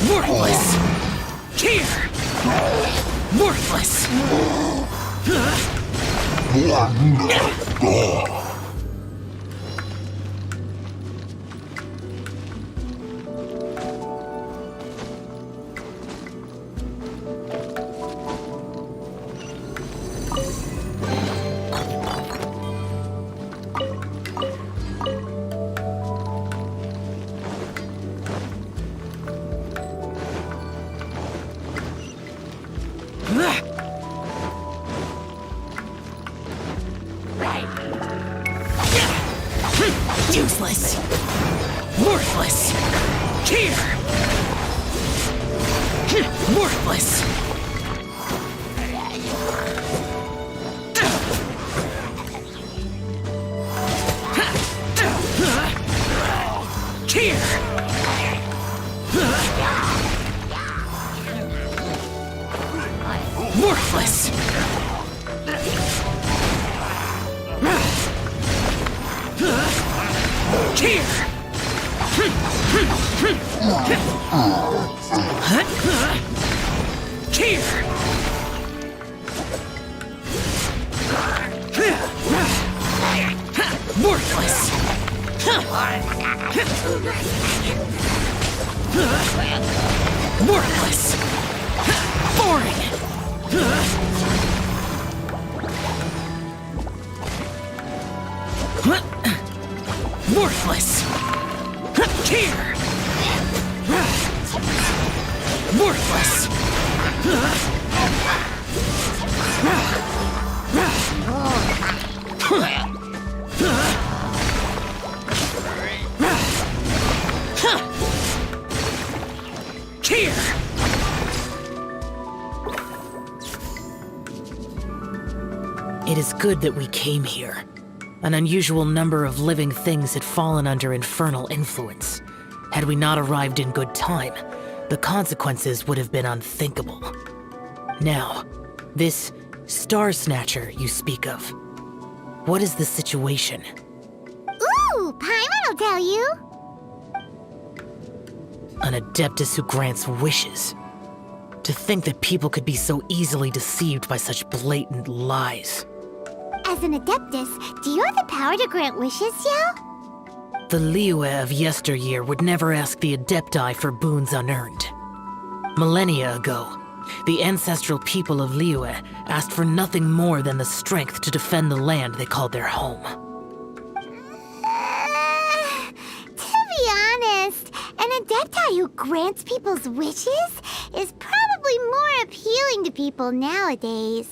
Worthless! Here! Worthless! Useless! Worthless! Here! Worthless! Here! Worthless! Here! Here! Worthless! Worthless! Boring! Worthless! Here! Worthless! Here! It is good that we came here. An unusual number of living things had fallen under infernal influence. Had we not arrived in good time, the consequences would have been unthinkable. Now, this Star Snatcher you speak of, what is the situation? Ooh, Paimon will tell you. An Adeptus who grants wishes. To think that people could be so easily deceived by such blatant lies. As an Adeptus, do you have the power to grant wishes, Xiao? The Liyue of yesteryear would never ask the Adepti for boons unearned. Millennia ago, The ancestral people of Liyue asked for nothing more than the strength to defend the land they called their home. To be honest, an Adepti who grants people's wishes is probably more appealing to people nowadays.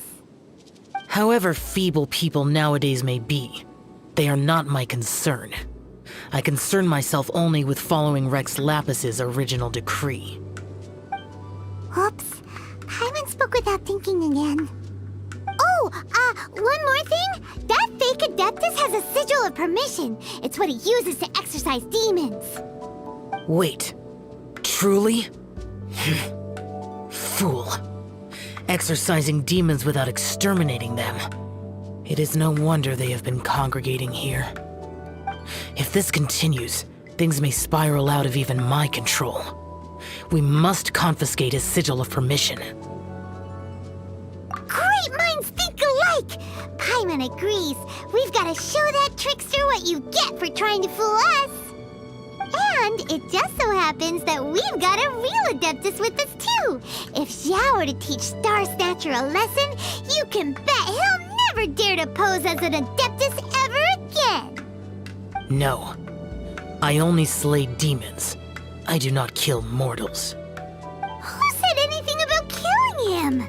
However feeble people nowadays may be, they are not my concern. I concern myself only with following Rex Lapis's original decree. Oops. Paimon spoke without thinking again. Oh, one more thing. That fake Adeptus has a sigil of permission. It's what he uses to exorcise demons. Wait. Truly? Fool. Exorcising demons without exterminating them. It is no wonder they have been congregating here. If this continues, things may spiral out of even my control. We must confiscate his sigil of permission. Great minds think alike! Paimon agrees. We've got to show that trickster what you get for trying to fool us. And it just so happens that we've got a real Adeptus with us too. If Xiao were to teach Star Snatcher a lesson, you can bet he'll never dare to pose as an Adeptus ever again. No. I only slay demons. I do not kill mortals. Who said anything about killing him?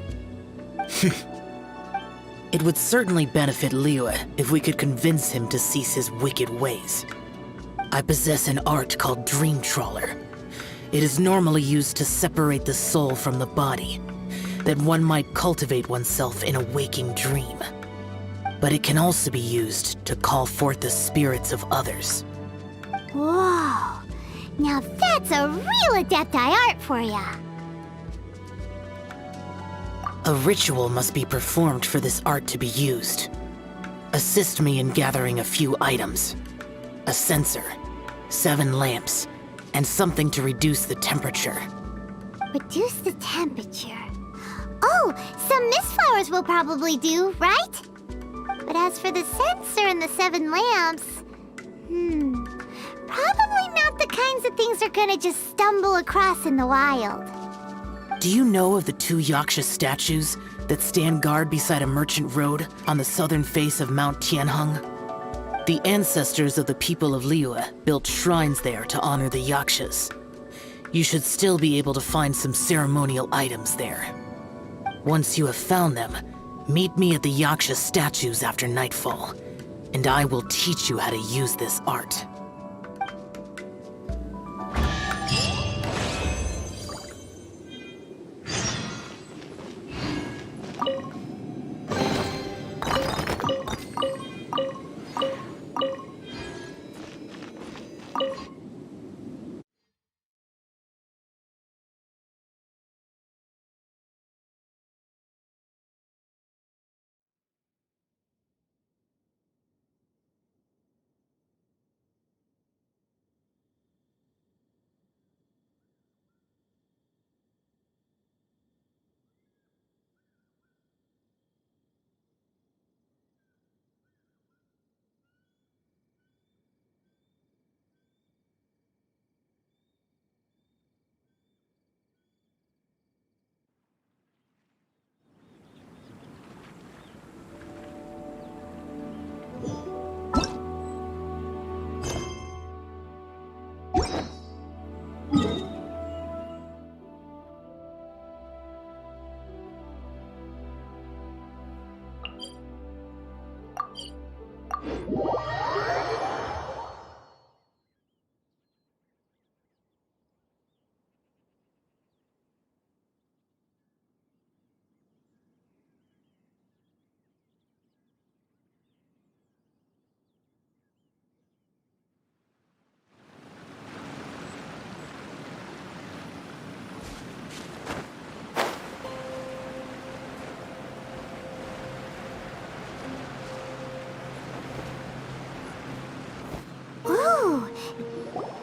It would certainly benefit Liyue if we could convince him to cease his wicked ways. I possess an art called Dream Trawler. It is normally used to separate the soul from the body, that one might cultivate oneself in a waking dream. But it can also be used to call forth the spirits of others. Whoa. Now that's a real Adepti art for ya. A ritual must be performed for this art to be used. Assist me in gathering a few items. A censer, 7 lamps, and something to reduce the temperature. Reduce the temperature. Oh, some mist flowers will probably do, right? But as for the censer and the 7 lamps, probably not the kinds of things they're gonna just stumble across in the wild. Do you know of the 2 Yaksha statues that stand guard beside a merchant road on the southern face of Mount Tianheng? The ancestors of the people of Liyue built shrines there to honor the Yakshas. You should still be able to find some ceremonial items there. Once you have found them, meet me at the Yaksha statues after nightfall, and I will teach you how to use this art.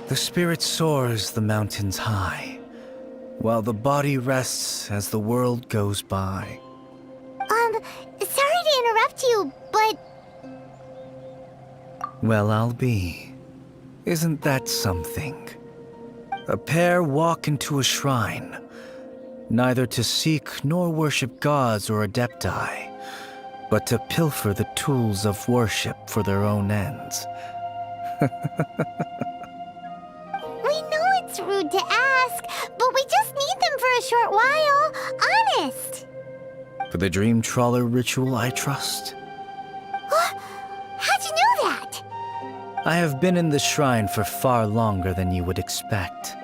The spirit soars the mountains high, while the body rests as the world goes by. Sorry to interrupt you, but... Well, I'll be. Isn't that something? A pair walk into a shrine. neither to seek nor worship gods or adepti, but to pilfer the tools of worship for their own ends. We know it's rude to ask, but we just need them for a short while. Honest. For the dream trawler ritual, I trust. How'd you know that? I have been in the shrine for far longer than you would expect.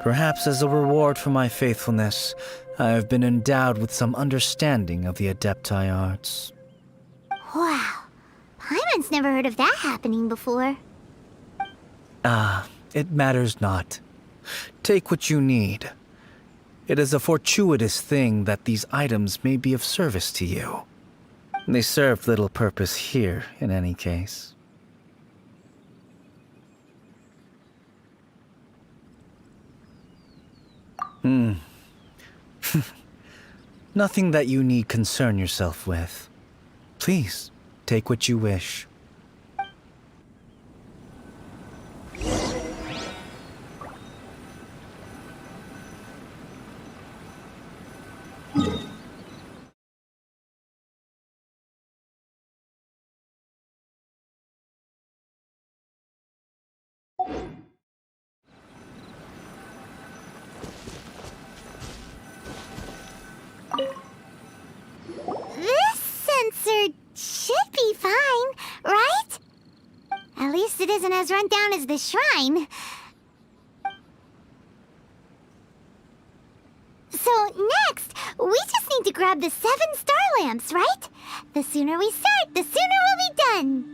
Perhaps as a reward for my faithfulness, I have been endowed with some understanding of the adepti arts. Wow. Paimon's never heard of that happening before. It matters not. Take what you need. It is a fortuitous thing that these items may be of service to you. They serve little purpose here, in any case. Nothing that you need concern yourself with. Please, take what you wish. This sensor should be fine, right? At least it isn't as run down as the shrine. So next, we just need to grab the 7 star lamps, right? The sooner we start, the sooner we'll be done.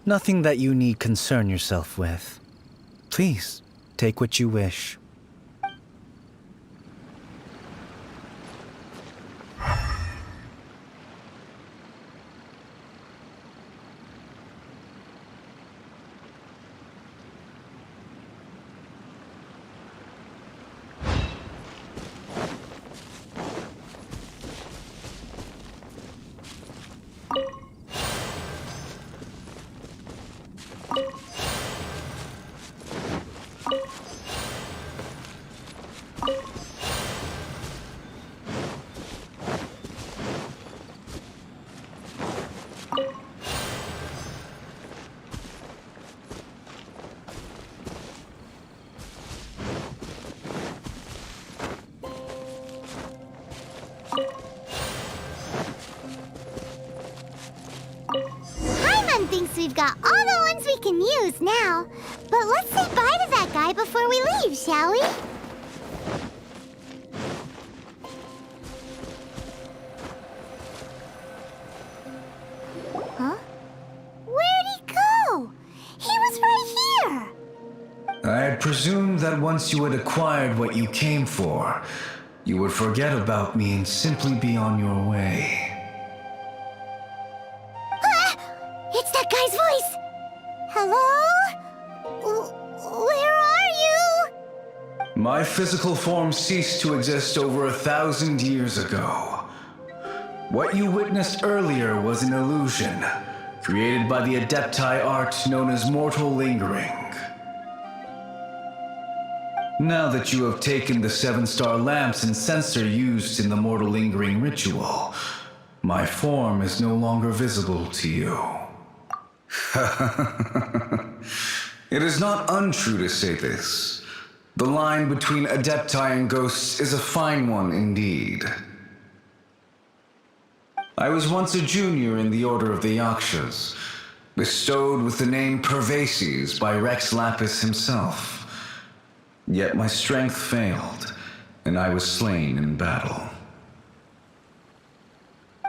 Nothing that you need concern yourself with. Please, take what you wish. Paimon thinks we've got all the ones we can use now. But let's say bye to that guy before we leave, shall we? Huh? Where'd he go? He was right here! I had presumed that once you had acquired what you came for, you would forget about me and simply be on your way. It's that guy's voice! Hello? Where are you? My physical form ceased to exist over 1,000 years ago. What you witnessed earlier was an illusion, created by the Adepti art known as mortal lingering. Now that you have taken the 7-star lamps and censer used in the mortal lingering ritual, my form is no longer visible to you. It is not untrue to say this. The line between Adepti and ghosts is a fine one indeed. I was once a junior in the Order of the Yakshas, bestowed with the name Pervases by Rex Lapis himself. Yet my strength failed, and I was slain in battle.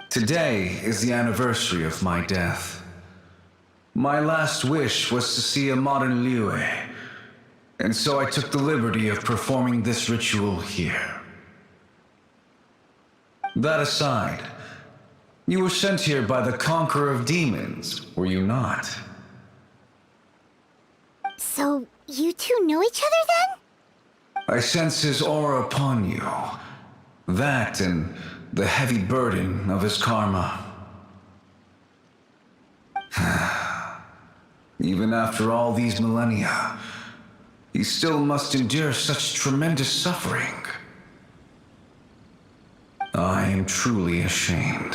Today is the anniversary of my death. My last wish was to see a modern Liyue, and so I took the liberty of performing this ritual here. That aside, you were sent here by the Conqueror of Demons, were you not? So, you two know each other then? I sense his aura upon you. That and the heavy burden of his karma. Even after all these millennia, he still must endure such tremendous suffering. I am truly ashamed.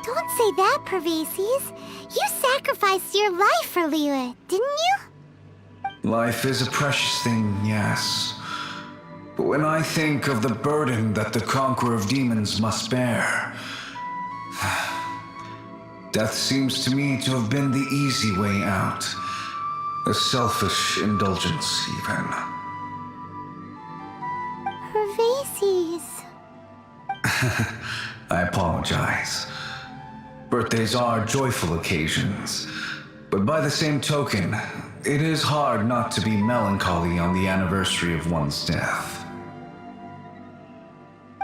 Don't say that, Pervases. You sacrificed your life for Liyue, didn't you? Life is a precious thing, yes. But when I think of the burden that the Conqueror of Demons must bear, death seems to me to have been the easy way out. A selfish indulgence, even. Pervases. I apologize. Birthdays are joyful occasions, but by the same token, it is hard not to be melancholy on the anniversary of one's death.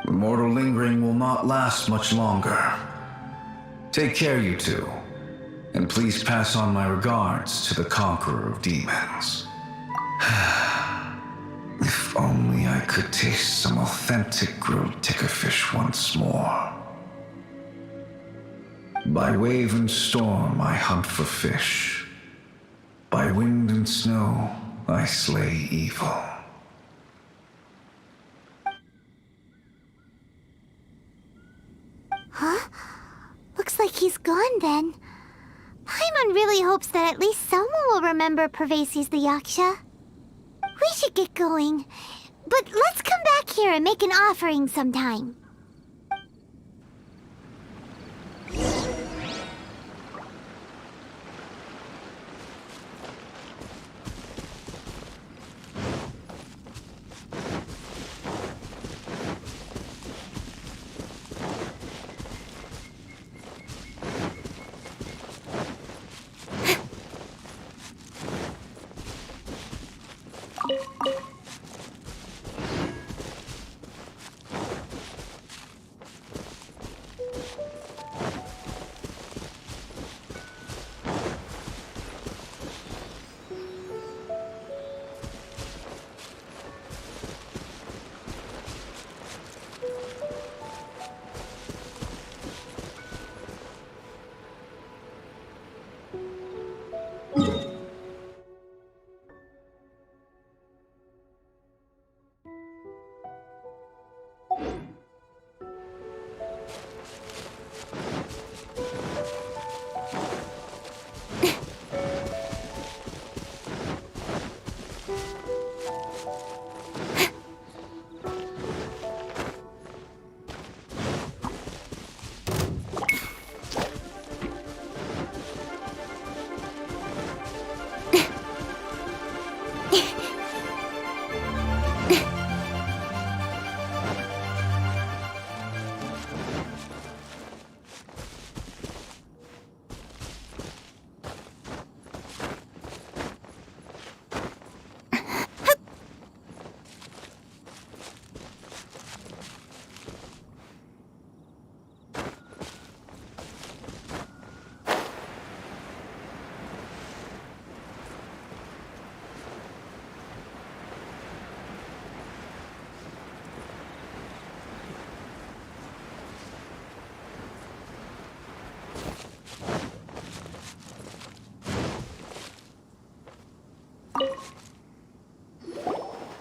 The mortal lingering will not last much longer. Take care, you two, and please pass on my regards to the Conqueror of Demons. If only I could taste some authentic grilled tickerfish once more. By wave and storm I hunt for fish. By wind and snow I slay evil. Huh? Looks like he's gone then. Paimon really hopes that at least someone will remember Pervases the Yaksha. We should get going, but let's come back here and make an offering sometime.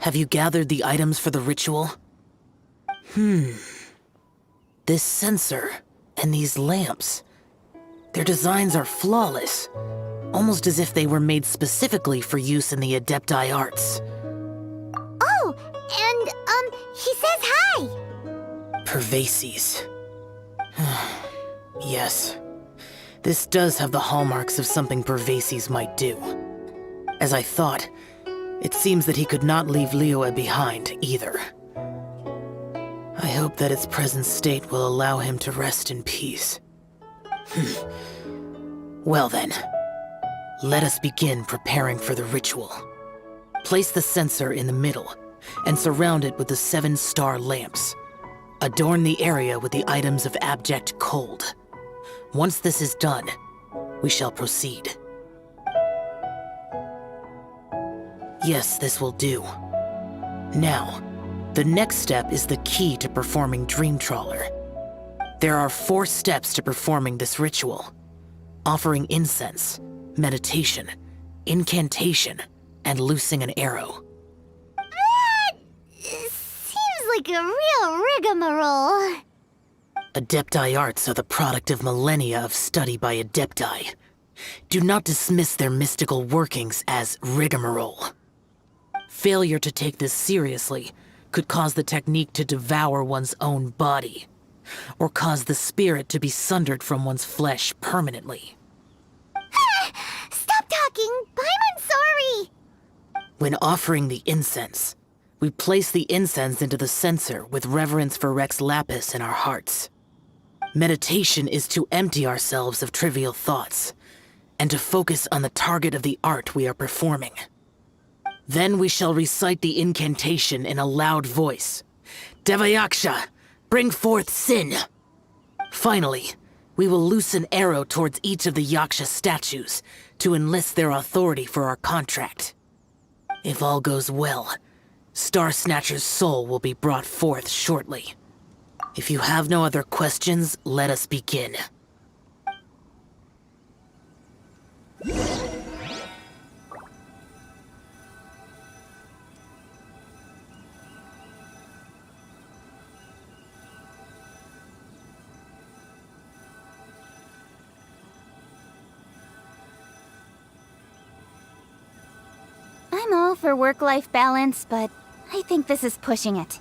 Have you gathered the items for the ritual? This censer and these lamps. Their designs are flawless, almost as if they were made specifically for use in the Adepti arts. Oh, and, he says hi! Pervases. Yes. This does have the hallmarks of something Pervases might do. As I thought, it seems that he could not leave Liyue behind, either. I hope that its present state will allow him to rest in peace. Well then, let us begin preparing for the ritual. Place the censer in the middle, and surround it with the 7-star lamps. Adorn the area with the items of abject cold. Once this is done, we shall proceed. Yes, this will do. Now, the next step is the key to performing Dream Trawler. There are 4 steps to performing this ritual: offering incense, meditation, incantation, and loosing an arrow. That seems like a real rigmarole. Adepti arts are the product of millennia of study by Adepti. Do not dismiss their mystical workings as rigmarole. Failure to take this seriously could cause the technique to devour one's own body, or cause the spirit to be sundered from one's flesh permanently. Stop talking! I'm sorry! When offering the incense, we place the incense into the censer with reverence for Rex Lapis in our hearts. Meditation is to empty ourselves of trivial thoughts, and to focus on the target of the art we are performing. Then we shall recite the incantation in a loud voice. Devayaksha, bring forth sin! Finally, we will loose an arrow towards each of the Yaksha statues to enlist their authority for our contract. If all goes well, Star Snatcher's soul will be brought forth shortly. If you have no other questions, let us begin. I'm all for work-life balance, but I think this is pushing it.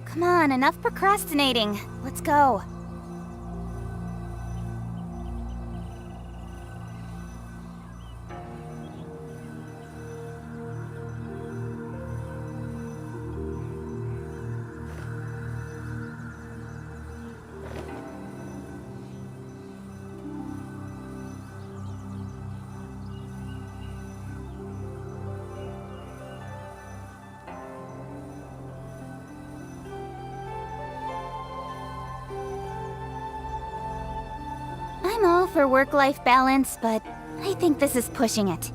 Come on, enough procrastinating. Let's go. I'm all for work-life balance, but I think this is pushing it.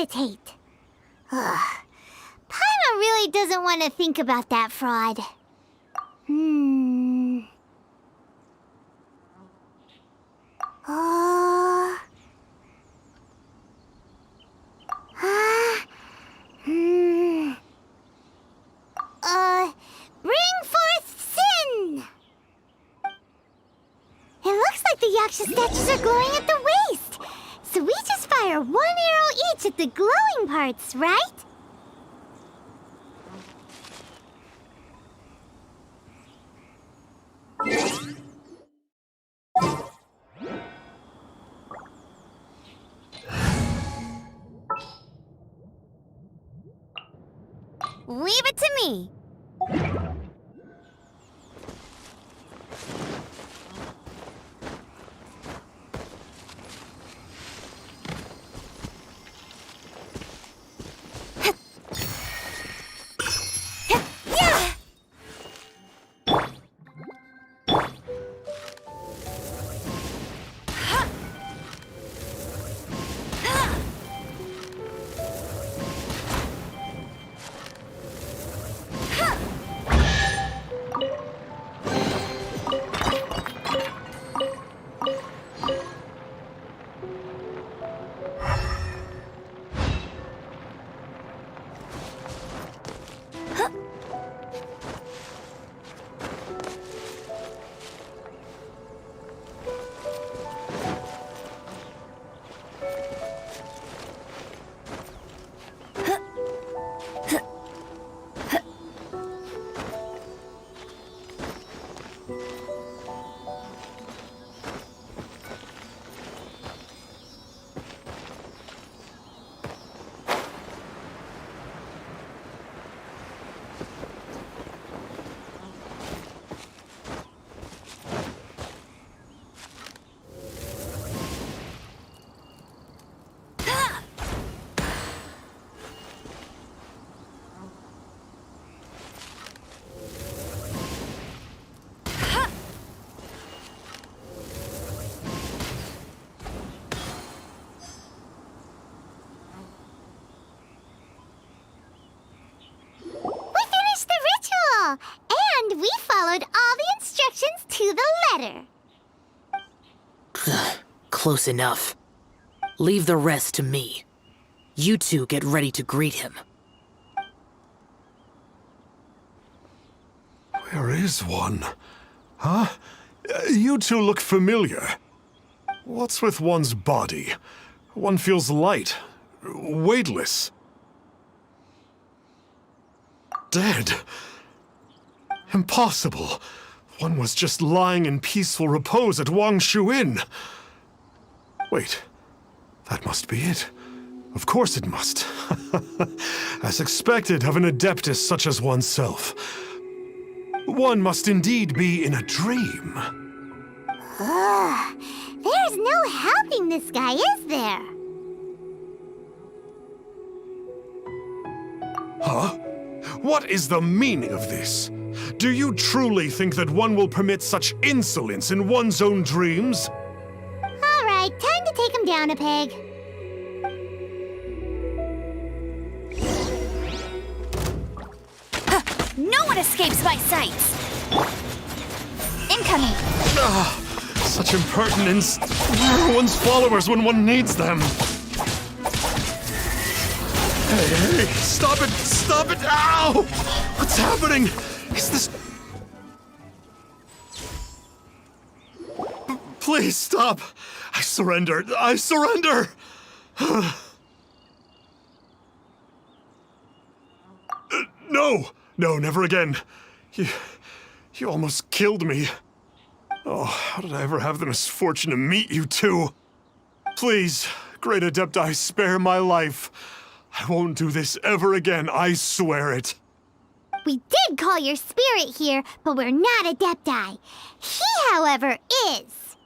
meditate. Ugh. Paimon really doesn't want to think about that fraud. Oh. Bring forth sin! It looks like the Yaksha statues are glowing at the waist. So we just fire one arrow each at the glowing parts, right? Leave it to me. And we followed all the instructions to the letter. Close enough. Leave the rest to me. You two get ready to greet him. Where is one? Huh? You two look familiar. What's with one's body? One feels light, weightless. Dead. Impossible. One was just lying in peaceful repose at Wangshu Inn. Wait, that must be it. Of course it must. As expected of an adeptus such as oneself. One must indeed be in a dream. There's no helping this guy, is there? Huh? What is the meaning of this? Do you truly think that one will permit such insolence in one's own dreams? All right, time to take him down a peg. No one escapes my sights! Incoming! Such impertinence! Where are one's followers when one needs them? Hey, stop it! Stop it! Ow! What's happening? Is this... Please stop! I surrender! I surrender! No! No, never again. You almost killed me. Oh, how did I ever have the misfortune to meet you two? Please, Great Adepti, spare my life. I won't do this ever again, I swear it. We did call your spirit here, but we're not Adepti. He, however, is.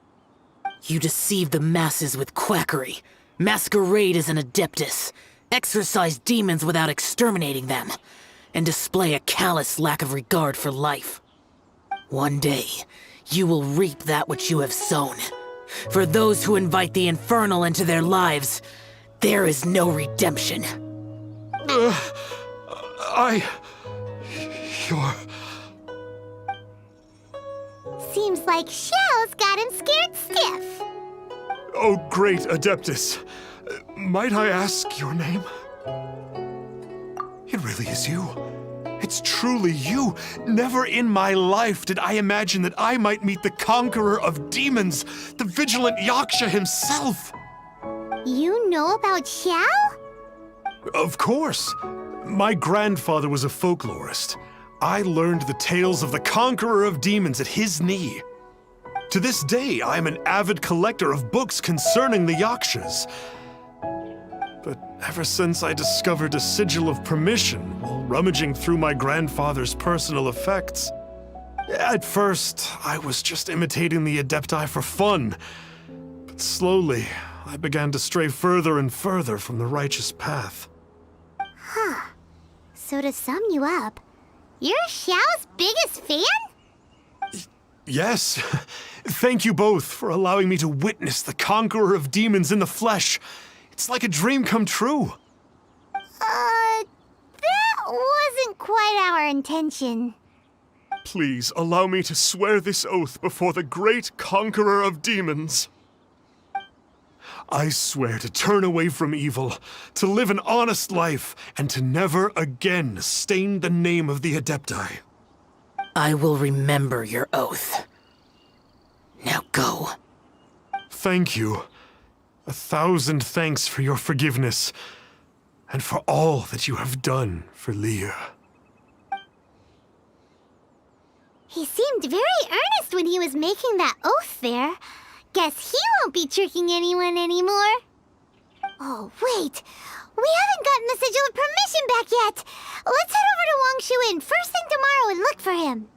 You deceive the masses with quackery. Masquerade as an adeptus. Exorcise demons without exterminating them. And display a callous lack of regard for life. One day, you will reap that which you have sown. For those who invite the infernal into their lives, There is no redemption. You're... Seems like Xiao's got him scared stiff. Oh, great Adeptus. Might I ask your name? It really is you. It's truly you. Never in my life did I imagine that I might meet the conqueror of demons, the vigilant Yaksha himself. You know about Xiao? Of course. My grandfather was a folklorist. I learned the tales of the conqueror of demons at his knee. To this day, I am an avid collector of books concerning the Yakshas. But ever since I discovered a sigil of permission while rummaging through my grandfather's personal effects, at first, I was just imitating the Adepti for fun. But slowly, I began to stray further and further from the righteous path. Huh. So to sum you up, you're Xiao's biggest fan? Yes. Thank you both for allowing me to witness the conqueror of demons in the flesh. It's like a dream come true. That wasn't quite our intention. Please allow me to swear this oath before the great conqueror of demons. I swear to turn away from evil, to live an honest life, and to never again stain the name of the Adepti. I will remember your oath. Now go. Thank you. 1,000 thanks for your forgiveness, and for all that you have done for Leah. He seemed very earnest when he was making that oath there. Guess he won't be tricking anyone anymore. Oh, wait. We haven't gotten the sigil of permission back yet. Let's head over to Wang Shuin first thing tomorrow and look for him.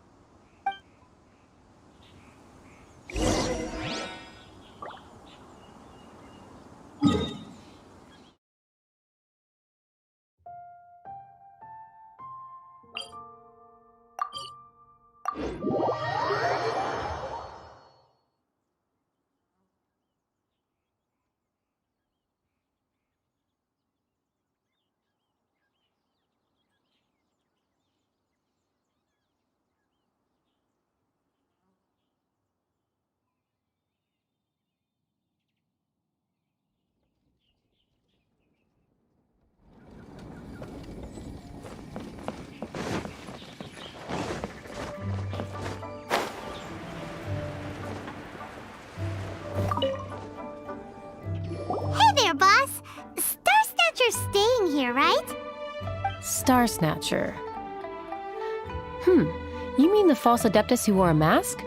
Hey there, boss. Star Snatcher's staying here, right? Star Snatcher. You mean the false Adeptus who wore a mask?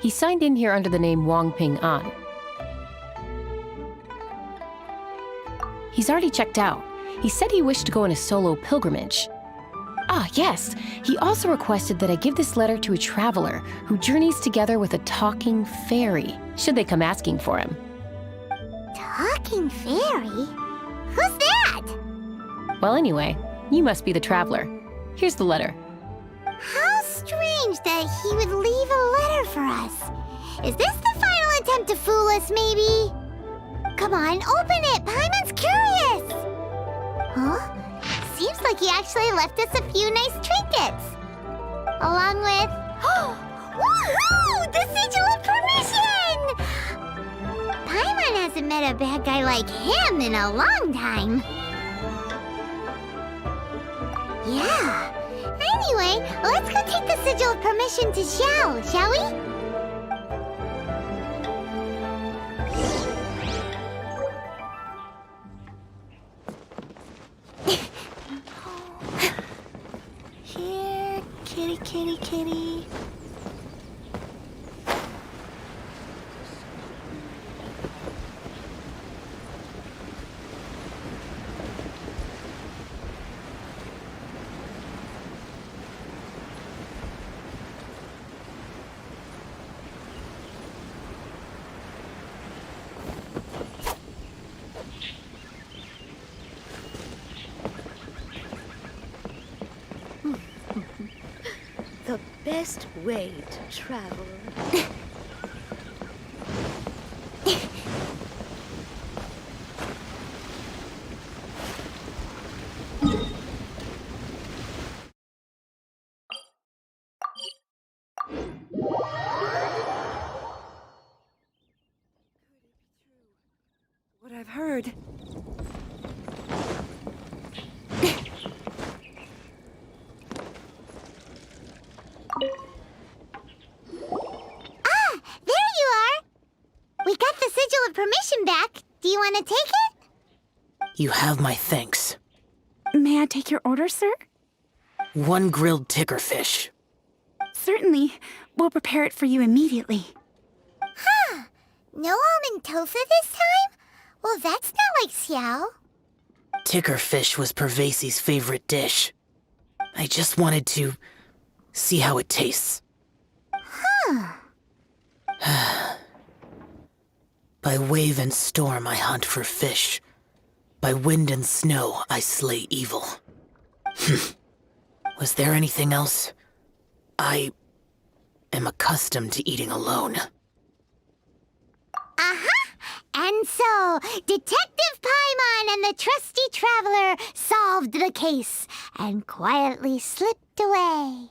He signed in here under the name Wang Ping An. He's already checked out. He said he wished to go on a solo pilgrimage. Ah, yes. He also requested that I give this letter to a traveler who journeys together with a talking fairy, should they come asking for him. Talking fairy? Who's that? Well, anyway, you must be the traveler. Here's the letter. How strange that he would leave a letter for us. Is this the final attempt to fool us, maybe? Come on, open it! Paimon's curious! Huh? Seems like he actually left us a few nice trinkets. Along with... Woohoo! The sigil of permission! Paimon hasn't met a bad guy like him in a long time. Yeah. Anyway, let's go take the sigil of permission to Xiao, shall we? Here, kitty, kitty, kitty. The best way to travel. word. Ah, there you are! We got the sigil of permission back. Do you want to take it? You have my thanks. May I take your order, sir? 1 grilled tickerfish. Certainly. We'll prepare it for you immediately. Huh. No almond tofu this time? Well, that's not like Xiao. Tickerfish was Pervasi's favorite dish. I just wanted to see how it tastes. Huh. By wave and storm I hunt for fish. By wind and snow I slay evil. Was there anything else? I am accustomed to eating alone. Uh-huh. And so, Detective Paimon and the trusty traveler solved the case and quietly slipped away.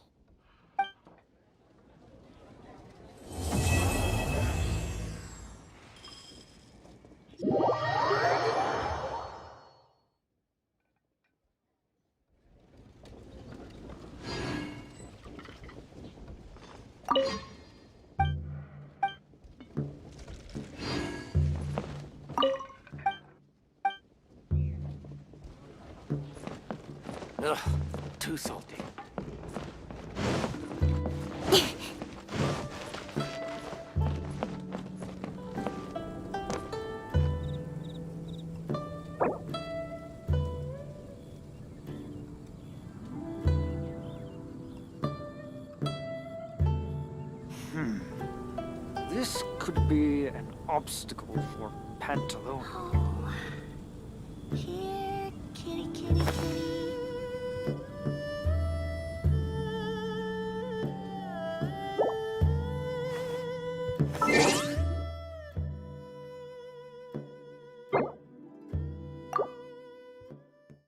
Ugh, too salty. This could be an obstacle for Pantaloon. Here